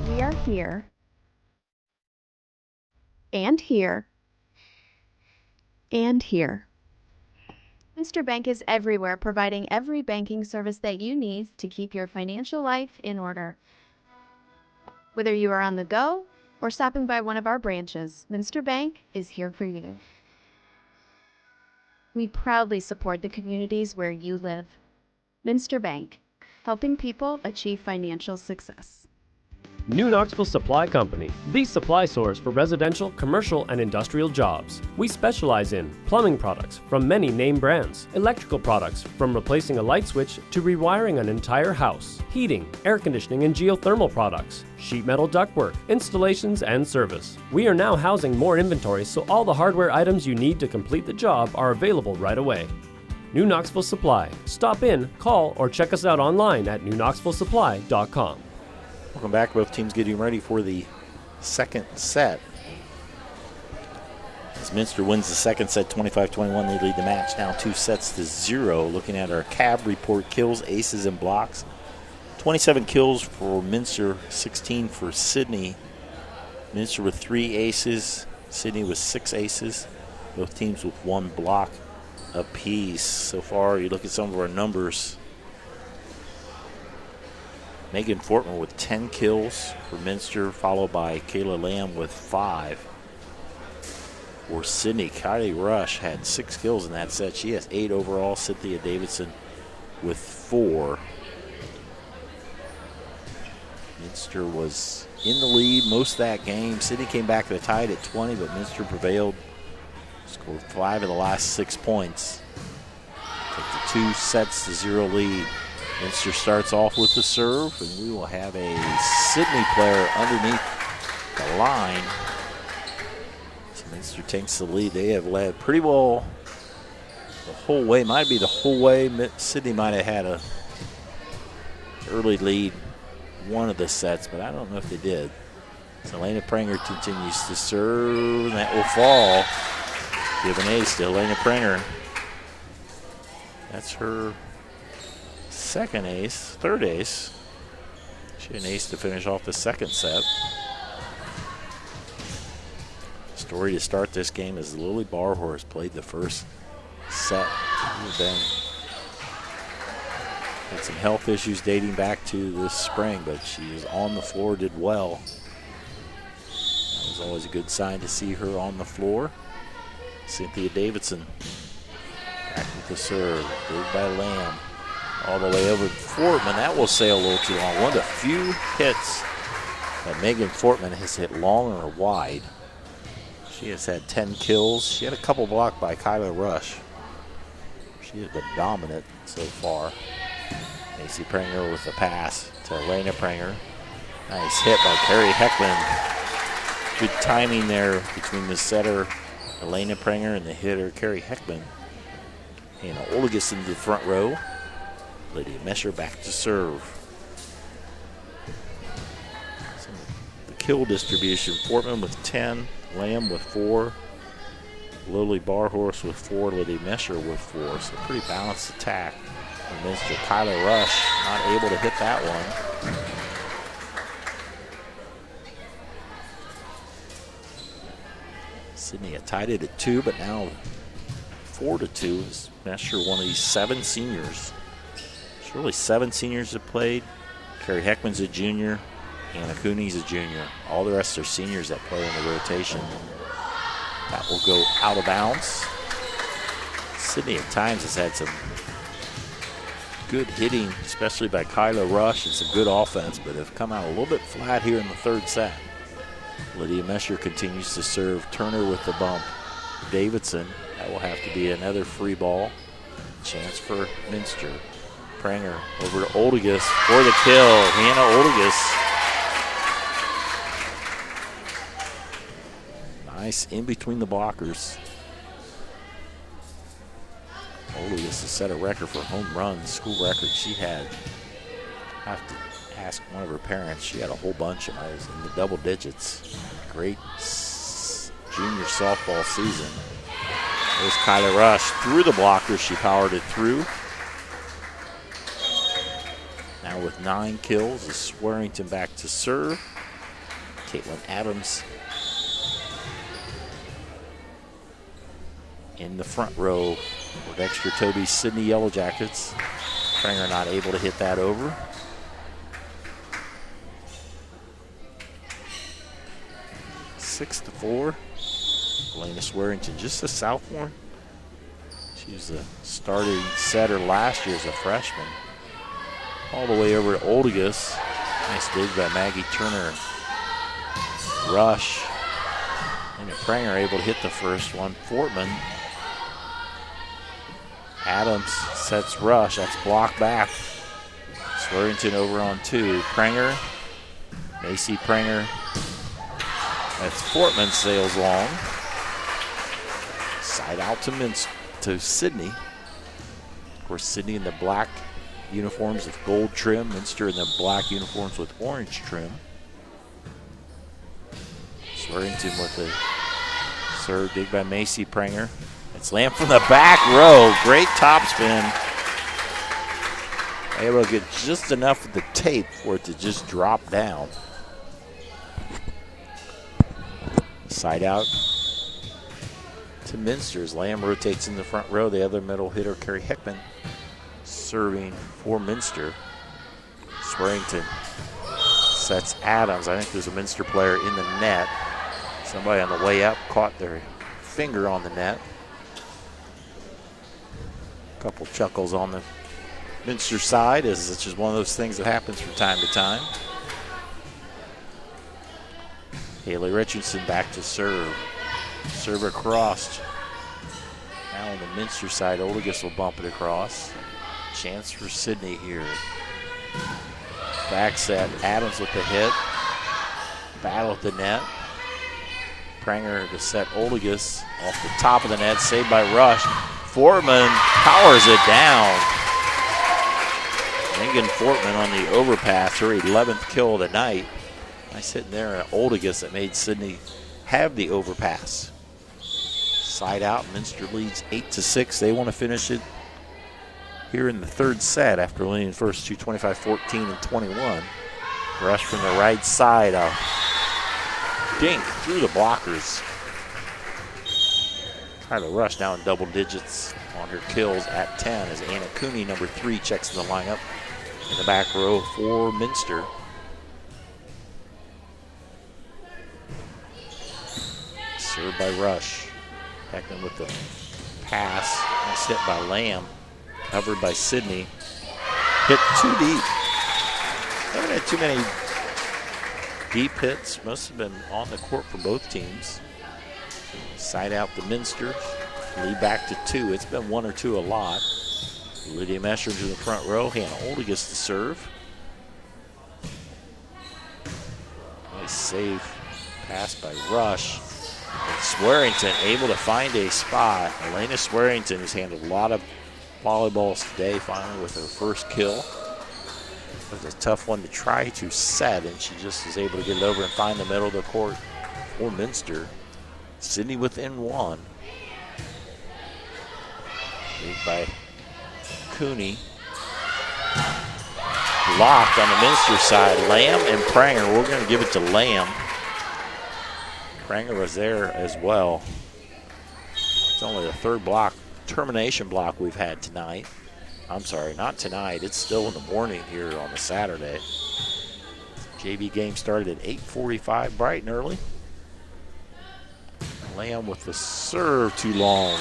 We are here, and here, and here. Minster Bank is everywhere, providing every banking service that you need to keep your financial life in order. Whether you are on the go or stopping by one of our branches, Minster Bank is here for you. We proudly support the communities where you live. Minster Bank, helping people achieve financial success. New Knoxville Supply Company, the supply source for residential, commercial, and industrial jobs. We specialize in plumbing products from many name brands, electrical products from replacing a light switch to rewiring an entire house, heating, air conditioning, and geothermal products, sheet metal ductwork, installations, and service. We are now housing more inventory, so all the hardware items you need to complete the job are available right away. New Knoxville Supply. Stop in, call, or check us out online at newknoxvillesupply.com. Welcome back. Both teams getting ready for the second set. As Minster wins the second set 25-21, they lead the match now 2-0. Looking at our CAB report, kills, aces, and blocks. 27 kills for Minster, 16 for Sidney. Minster with 3 aces, Sidney with 6 aces. Both teams with 1 block apiece. So far, you look at some of our numbers. Megan Fortman with 10 kills for Minster, followed by Kayla Lamb with 5. For Sidney, Kylie Rush had 6 kills in that set. She has 8 overall. Cynthia Davidson with 4. Minster was in the lead most of that game. Sidney came back to the tie at 20, but Minster prevailed. Scored 5 of the last 6 points. Take the 2-0 lead. Minster starts off with the serve, and we will have a Sidney player underneath the line. So Minster takes the lead. They have led pretty well the whole way. Might be the whole way. Sidney might have had a early lead one of the sets, but I don't know if they did. So Elena Prenger continues to serve, and that will fall. Give an ace to Elena Prenger. That's her third ace. She had an ace to finish off the second set. Story to start this game is Lily Barhorse played the first set. Had some health issues dating back to this spring, but she was on the floor, did well. That was always a good sign to see her on the floor. Cynthia Davidson back with the serve, moved by Lamb. All the way over to Fortman. That will sail a little too long. One of the few hits that Megan Fortman has hit long or wide. She has had 10 kills. She had a couple blocked by Kyla Rush. She has been dominant so far. Macy Prenger with the pass to Elena Prenger. Nice hit by Carrie Heckman. Good timing there between the setter, Elena Prenger, and the hitter, Carrie Heckman. And Olagus into the front row. Lydia Mesher back to serve. So the kill distribution, Fortman with 10, Lamb with 4, Lily Barhorse with 4, Lydia Mesher with 4. So pretty balanced attack. And Mr. Kyler Rush not able to hit that one. Sidney had tied it at 2, but now 4-2 is Mesher, one of these 7 seniors. There's really 7 seniors that played. Carrie Heckman's a junior. Anna Cooney's a junior. All the rest are seniors that play in the rotation. That will go out of bounds. Sidney at times has had some Good hitting, especially by Kyla Rush. It's a good offense, but have come out a little bit flat here in the third set. Lydia Messer continues to serve. Turner with the bump. Davidson, that will have to be another free ball. Chance for Minster. Pranger over to Oldigus for the kill. Hannah Oldigus. Nice in between the blockers. Oldigus has set a record for home runs, school record. She had, I have to ask one of her parents, she had a whole bunch of those in the double digits. Great junior softball season. There's Kyla Rush through the blockers. She powered it through. Now with 9 kills is Swearington back to serve. Caitlin Adams in the front row with extra Toby Sidney Yellow Jackets. Pranger not able to hit that over. Six to 4. Elena Swearington, just a sophomore. She was the starting setter last year as a freshman. All the way over to Oldigus. Nice dig by Maggie Turner. Rush. And Pranger able to hit the first one. Fortman. Adams sets Rush. That's blocked back. Swearington over on 2. Pranger. Macy Pranger. That's Fortman sails long. Side out to Sidney. Of course, Sidney in the black uniforms with gold trim. Minster in the black uniforms with orange trim. Swearington with the serve dig by Macy Pranger. It's slammed from the back row. Great topspin. Able to get just enough of the tape for it to just drop down. Side out to Minster as Lamb rotates in the front row. The other middle hitter, Carrie Hickman, serving for Minster. Swearington sets Adams. I think there's a Minster player in the net. Somebody on the way up caught their finger on the net. A couple chuckles on the Minster side, as it's just one of those things that happens from time to time. Haley Richardson back to serve. Serve across. Now on the Minster side, Oldigus will bump it across. Chance for Sidney here. Back set, Adams with the hit. Battle at the net. Pranger to set Oldigus off the top of the net, saved by Rush. Fortman powers it down. Megan Fortman on the overpass, her 11th kill of the night. Nice hit there at Oldigus that made Sidney have the overpass. Side out, Minster leads 8-6. They want to finish it here in the third set after winning the first two, 25-14 and 21. Rush from the right side, a dink through the blockers. Kyla Rush now in double digits on her kills at 10 as Anna Cooney, number 3, checks in the lineup in the back row for Minster. Served by Rush. Heckman with the pass. Nice hit by Lamb. Covered by Sidney. Hit too deep. Haven't had too many deep hits. Most have been on the court for both teams. Side out to Minster. Lead back to 2. It's been 1 or 2 a lot. Lydia Messer to the front row. Hannah Oldigus to serve. Nice save. Pass by Rush. And Swearington able to find a spot. Elena Swearington has handled a lot of volleyballs today, finally with her first kill. It was a tough one to try to set, and she just is able to get it over and find the middle of the court for Minster. Sidney within 1. Lead by Cooney. Blocked on the Minster side. Lamb and Pranger. We're going to give it to Lamb. Pranger was there as well. It's only the third block, termination block we've had tonight. I'm sorry, not tonight. It's still in the morning here on a Saturday. JV game started at 8:45, bright and early. Lamb with the serve too long.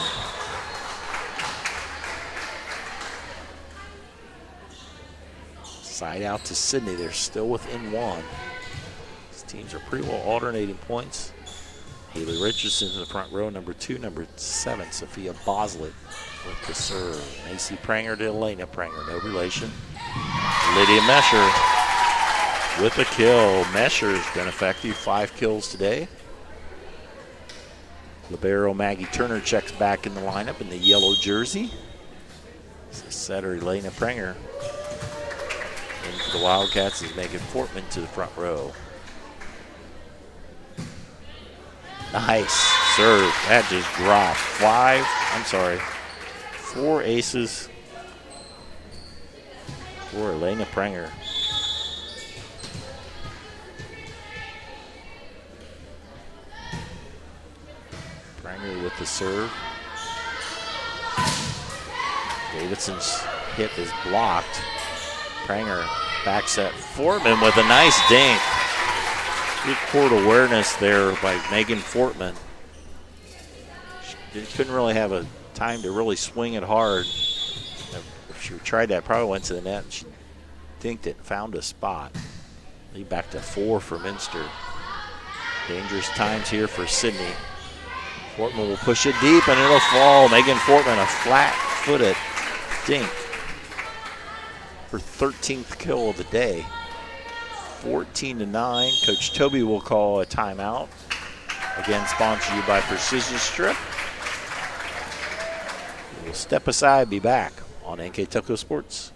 Side out to Sidney. They're still within one. These teams are pretty well alternating points. Haley Richardson in the front row, number 2. Number 7, Sophia Boslett with the serve. Macy Pranger to Elena Pranger, no relation. Lydia Mesher with a kill. Mesher's been effective, 5 kills today. Libero Maggie Turner checks back in the lineup in the yellow jersey. So setter Elena Pranger. And for the Wildcats is Megan Fortman to the front row. Nice serve. That just dropped. 4 aces for Elena Pranger. Pranger with the serve. Davidson's hit is blocked. Pranger back set. Fortman with a nice dink. Good court awareness there by Megan Fortman. She couldn't really have a time to really swing it hard. If she tried that, probably went to the net and she dinked it, found a spot. Lead back to 4 for Minster. Dangerous times here for Sidney. Fortman will push it deep and it'll fall. Megan Fortman, a flat-footed dink. Her 13th kill of the day. 14-9. Coach Toby will call a timeout. Again, sponsored you by Precision Strip. We'll step aside, be back on NK Telco Sports.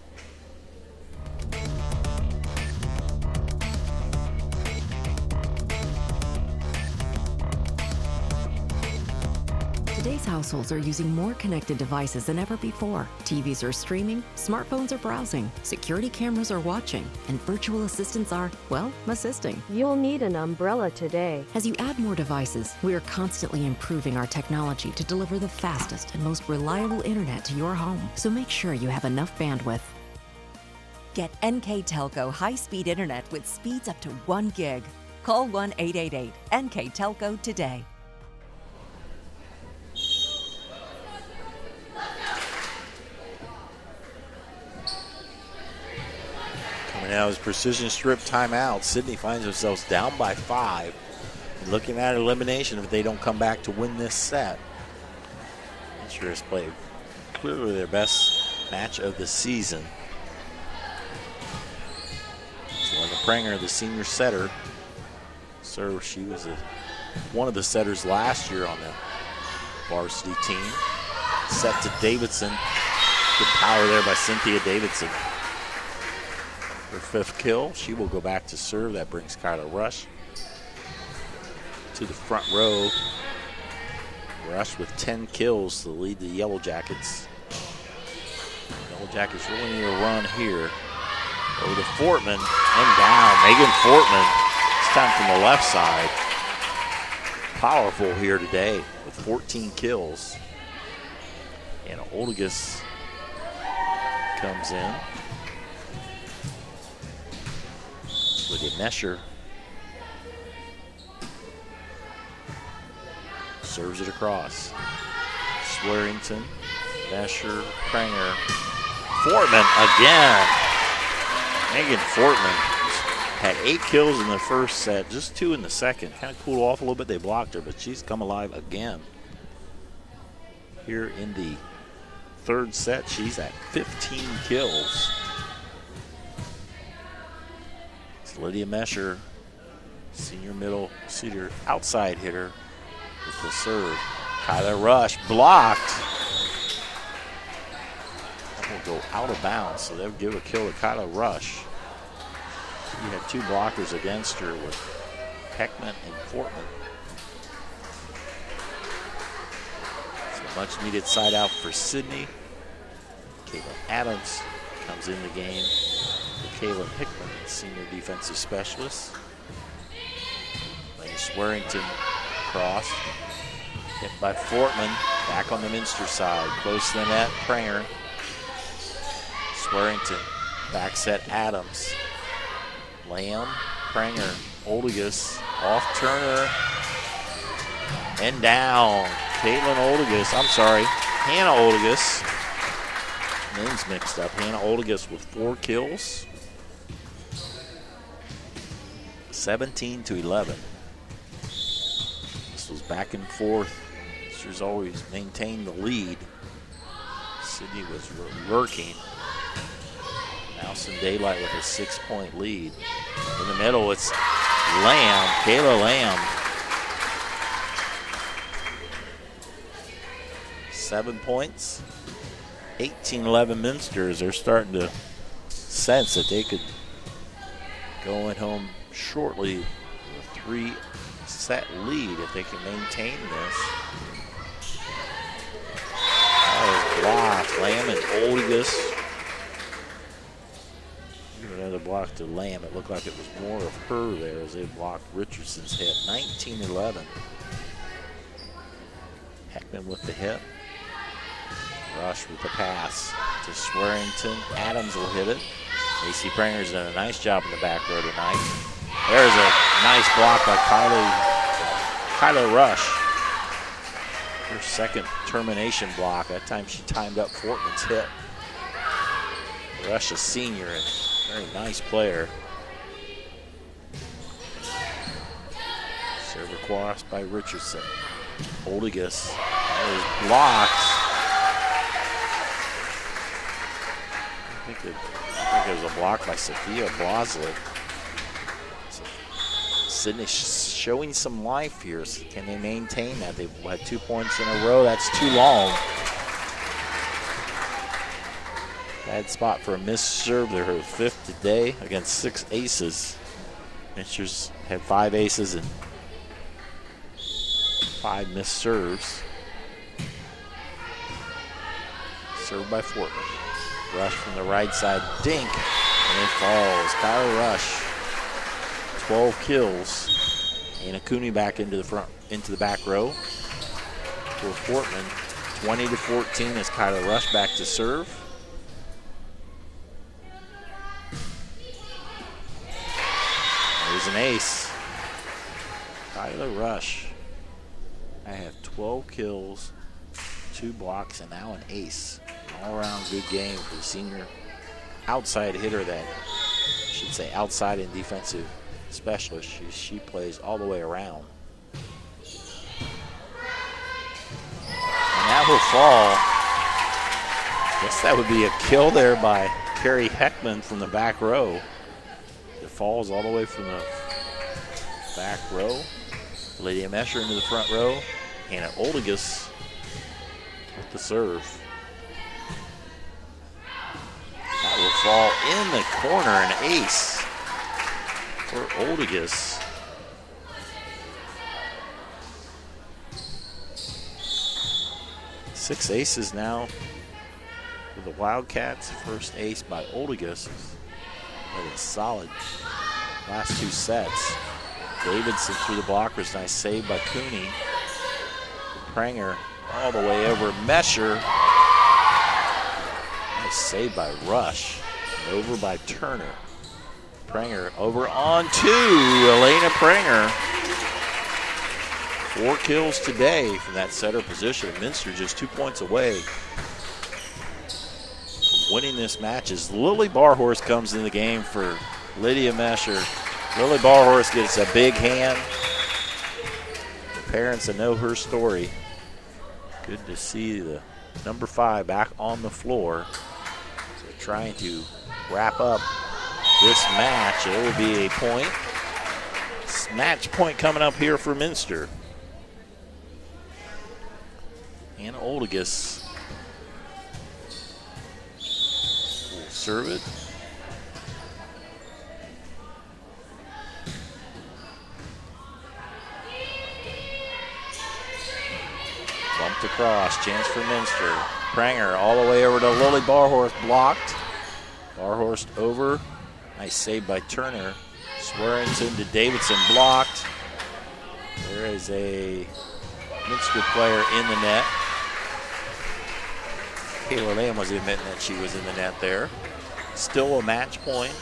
Today's households are using more connected devices than ever before. TVs are streaming, smartphones are browsing, security cameras are watching, and virtual assistants are, well, assisting. You'll need an umbrella today. As you add more devices, we are constantly improving our technology to deliver the fastest and most reliable internet to your home. So make sure you have enough bandwidth. Get NK Telco high-speed internet with speeds up to 1 gig. Call 1-888-NK-TELCO today. Now is Precision Strip timeout. Sidney finds themselves down by 5. Looking at elimination if they don't come back to win this set. Minster has played clearly their best match of the season. Selena Pranger, the senior setter. Serve, she was one of the setters last year on the varsity team. Set to Davidson. Good power there by Cynthia Davidson. Her 5th kill. She will go back to serve. That brings Kyla Rush to the front row. Rush with 10 kills to lead the Yellow Jackets. Yellow Jackets really need a run here. Over to Fortman and down. Megan Fortman, this time from the left side. Powerful here today with 14 kills. And Oldegus comes in. Lydia Mesher serves it across. Swearington, Mesher, Pranger, Fortman again. Megan Fortman had 8 kills in the first set, just 2 in the second. Kind of cooled off a little bit. They blocked her, but she's come alive again. Here in the 3rd set, she's at 15 kills. Lydia Mesher, senior outside hitter with the serve. Kyla Rush blocked. That will go out of bounds, so they'll give a kill to Kyla Rush. She had 2 blockers against her with Heckman and Fortman. So much needed side out for Sidney. Caitlin Adams comes in the game. Kaylin Hickman, senior defensive specialist. Lane Swearington cross. Hit by Fortman. Back on the Minster side. Close to the net. Pranger. Swearington. Back set Adams. Lamb. Pranger. Oldegus. Off Turner. And down. Caitlin Oldegus. I'm sorry. Hannah Oldegus. Names mixed up. Hannah Oldegus with 4 kills. 17-11. This was back and forth. Minster's always maintained the lead. Sidney was working. Now some daylight with a 6-point lead. In the middle, it's Lamb, Kayla Lamb. 7 points. 18-11 Minster. They're starting to sense that they could go in home shortly with a 3-set lead if they can maintain this. That was blocked. Lamb and Oldigus. Another block to Lamb. It looked like it was more of her there as they blocked Richardson's hit. 19-11. Heckman with the hit. Rush with the pass to Swearington. Adams will hit it. AC Pranger's done a nice job in the back row tonight. There's a nice block by Kyla Rush. Her second termination block. That time she timed up Fortman's hit. Rush, a senior, and very nice player. Serve across by Richardson. Oldigus. There's blocks. I think it was a block by Sophia Bloslet. Sidney showing some life here. So can they maintain that? They've had 2 points in a row. That's too long. Bad spot for a missed serve. They're her 5th today against 6 aces. Minster's had 5 aces and 5 missed serves. Served by Fortman. Rush from the right side, dink, and it falls. Kyla Rush, 12 kills. Anna Cooney back into the back row for Fortman. 20-14 as Kyla Rush back to serve. There's an ace. Kyla Rush. I have 12 kills, 2 blocks, and now an ace. All-around good game for the senior outside hitter that, I should say, outside and defensive specialist. She plays all the way around. And that will fall. Guess that would be a kill there by Carrie Heckman from the back row. It falls all the way from the back row. Lydia Mesher into the front row. Hannah Oldigus with the serve. That will fall in the corner, an ace for Oldigus. Six aces now for the Wildcats. First ace by Oldigus. That is solid. Last 2 sets. Davidson through the blockers. Nice save by Cooney. Pranger all the way over Mesher. Nice save by Rush. And over by Turner. Pranger over on 2. Elena Pranger. 4 kills today from that setter position. Minster just 2 points away from winning this match as Lily Barhorse comes in the game for Lydia Mesher. Lily Barhorse gets a big hand. The parents that know her story. Good to see the number 5 back on the floor. So trying to wrap up this match. It will be a point. Match point coming up here for Minster. Anna Oldigus will serve it. Bumped across, chance for Minster. Pranger all the way over to Lily Barhorse, blocked. Barhorse over, nice save by Turner. Swearington to Davidson, blocked. There is a Minster player in the net. Kayla Lamb was admitting that she was in the net there. Still a match point.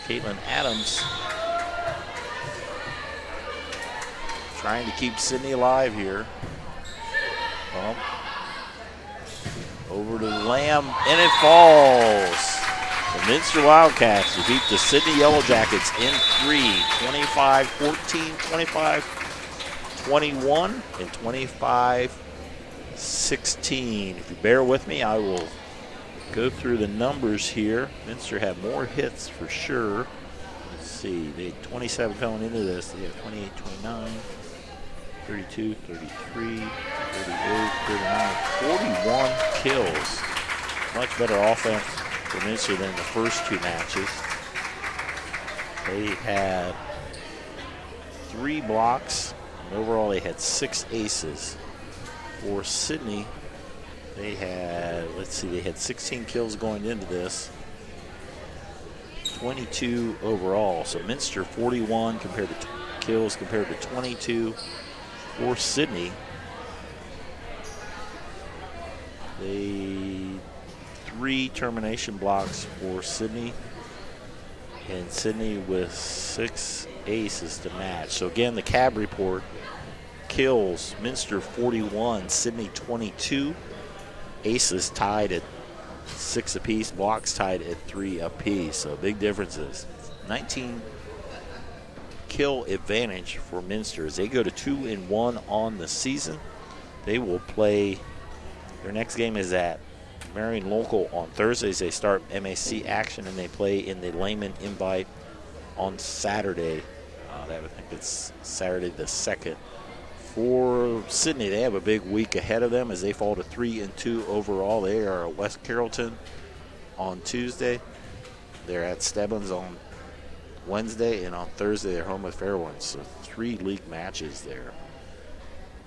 Caitlin Adams trying to keep Sidney alive here. Bump. Over to Lamb, and it falls. The Minster Wildcats defeat the Sidney Yellow Jackets in 3, 25-14, 25-21, and 25-16. If you bear with me, I will go through the numbers here. Minster had more hits for sure. Let's see, they had 27 going into this. They have 28, 29, 32, 33, 38, 39, 41 kills. Much better offense for Minster than the first two matches. They had 3 blocks, and overall they had 6 aces. For Sidney, they had, they had 16 kills going into this, 22 overall. So Minster 41 compared to kills compared to 22 for Sidney. They 3 termination blocks for Sidney, and Sidney with 6 aces to match. So again, the CAB report: kills Minster 41, Sidney 22, aces tied at 6 apiece, blocks tied at 3 apiece. So big differences. 19 kill advantage for Minster as they go to 2-1 on the season. They will play, their next game is at Marion Local on Thursdays. They start MAC action and they play in the Lehman Invite on Saturday. I think it's Saturday the 2nd. For Sidney, they have a big week ahead of them as they fall to 3-2 overall. They are at West Carrollton on Tuesday. They're at Stebbins on Wednesday, and on Thursday they're home with Fairwinds. So 3 league matches there.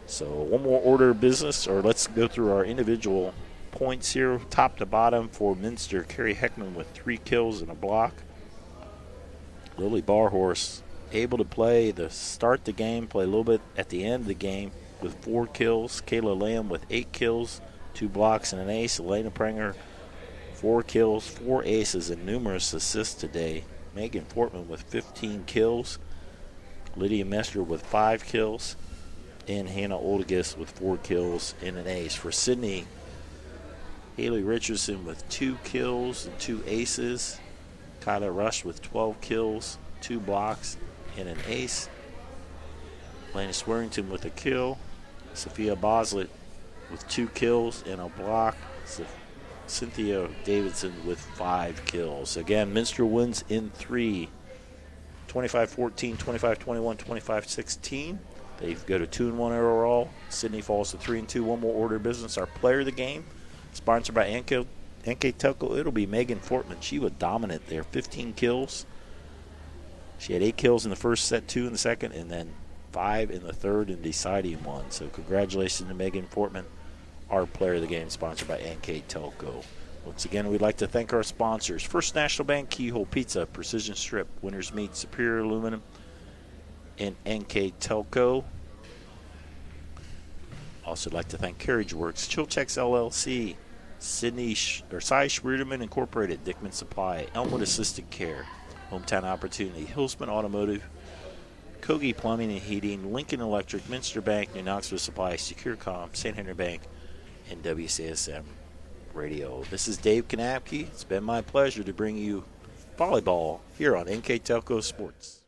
So one more order of business, or let's go through our individual points here, top to bottom. For Minster, Carrie Heckman with 3 kills and a block. Lily Barhorse able to play to start the game, play a little bit at the end of the game with 4 kills. Kayla Lamb with 8 kills, 2 blocks and an ace. Elena Prenger, 4 kills, 4 aces, and numerous assists today. Megan Fortman with 15 kills. Lydia Mester with 5 kills. And Hannah Oldegist with 4 kills and an ace. For Sidney, Haley Richardson with 2 kills and 2 aces. Kyla Rush with 12 kills, 2 blocks, and an ace. Lana Swearington with a kill. Sophia Boslett with 2 kills and a block. Cynthia Davidson with 5 kills. Again, Minster wins in 3. 25-14, 25-21, 25-16. They go to 2-1 overall. Sidney falls to 3-2. One more order of business. Our player of the game, sponsored by NK Telco. It'll be Megan Fortman. She was dominant there. 15 kills. She had 8 kills in the first set, 2 in the second, and then 5 in the third and deciding one. So congratulations to Megan Fortman, our player of the game, sponsored by NK Telco. Once again, we'd like to thank our sponsors: First National Bank, Keyhole Pizza, Precision Strip, Winners Meat, Superior Aluminum, and NK Telco. Also like to thank Carriage Works, Chilchex LLC, Sidney Cy Schruderman Incorporated, Dickman Supply, Elmwood Assisted Care, Hometown Opportunity, Hillsman Automotive, Kogi Plumbing and Heating, Lincoln Electric, Minster Bank, New Knoxville Supply, SecureCom, St. Henry Bank, and WCSM Radio. This is Dave Kanapke. It's been my pleasure to bring you volleyball here on NK Telco Sports.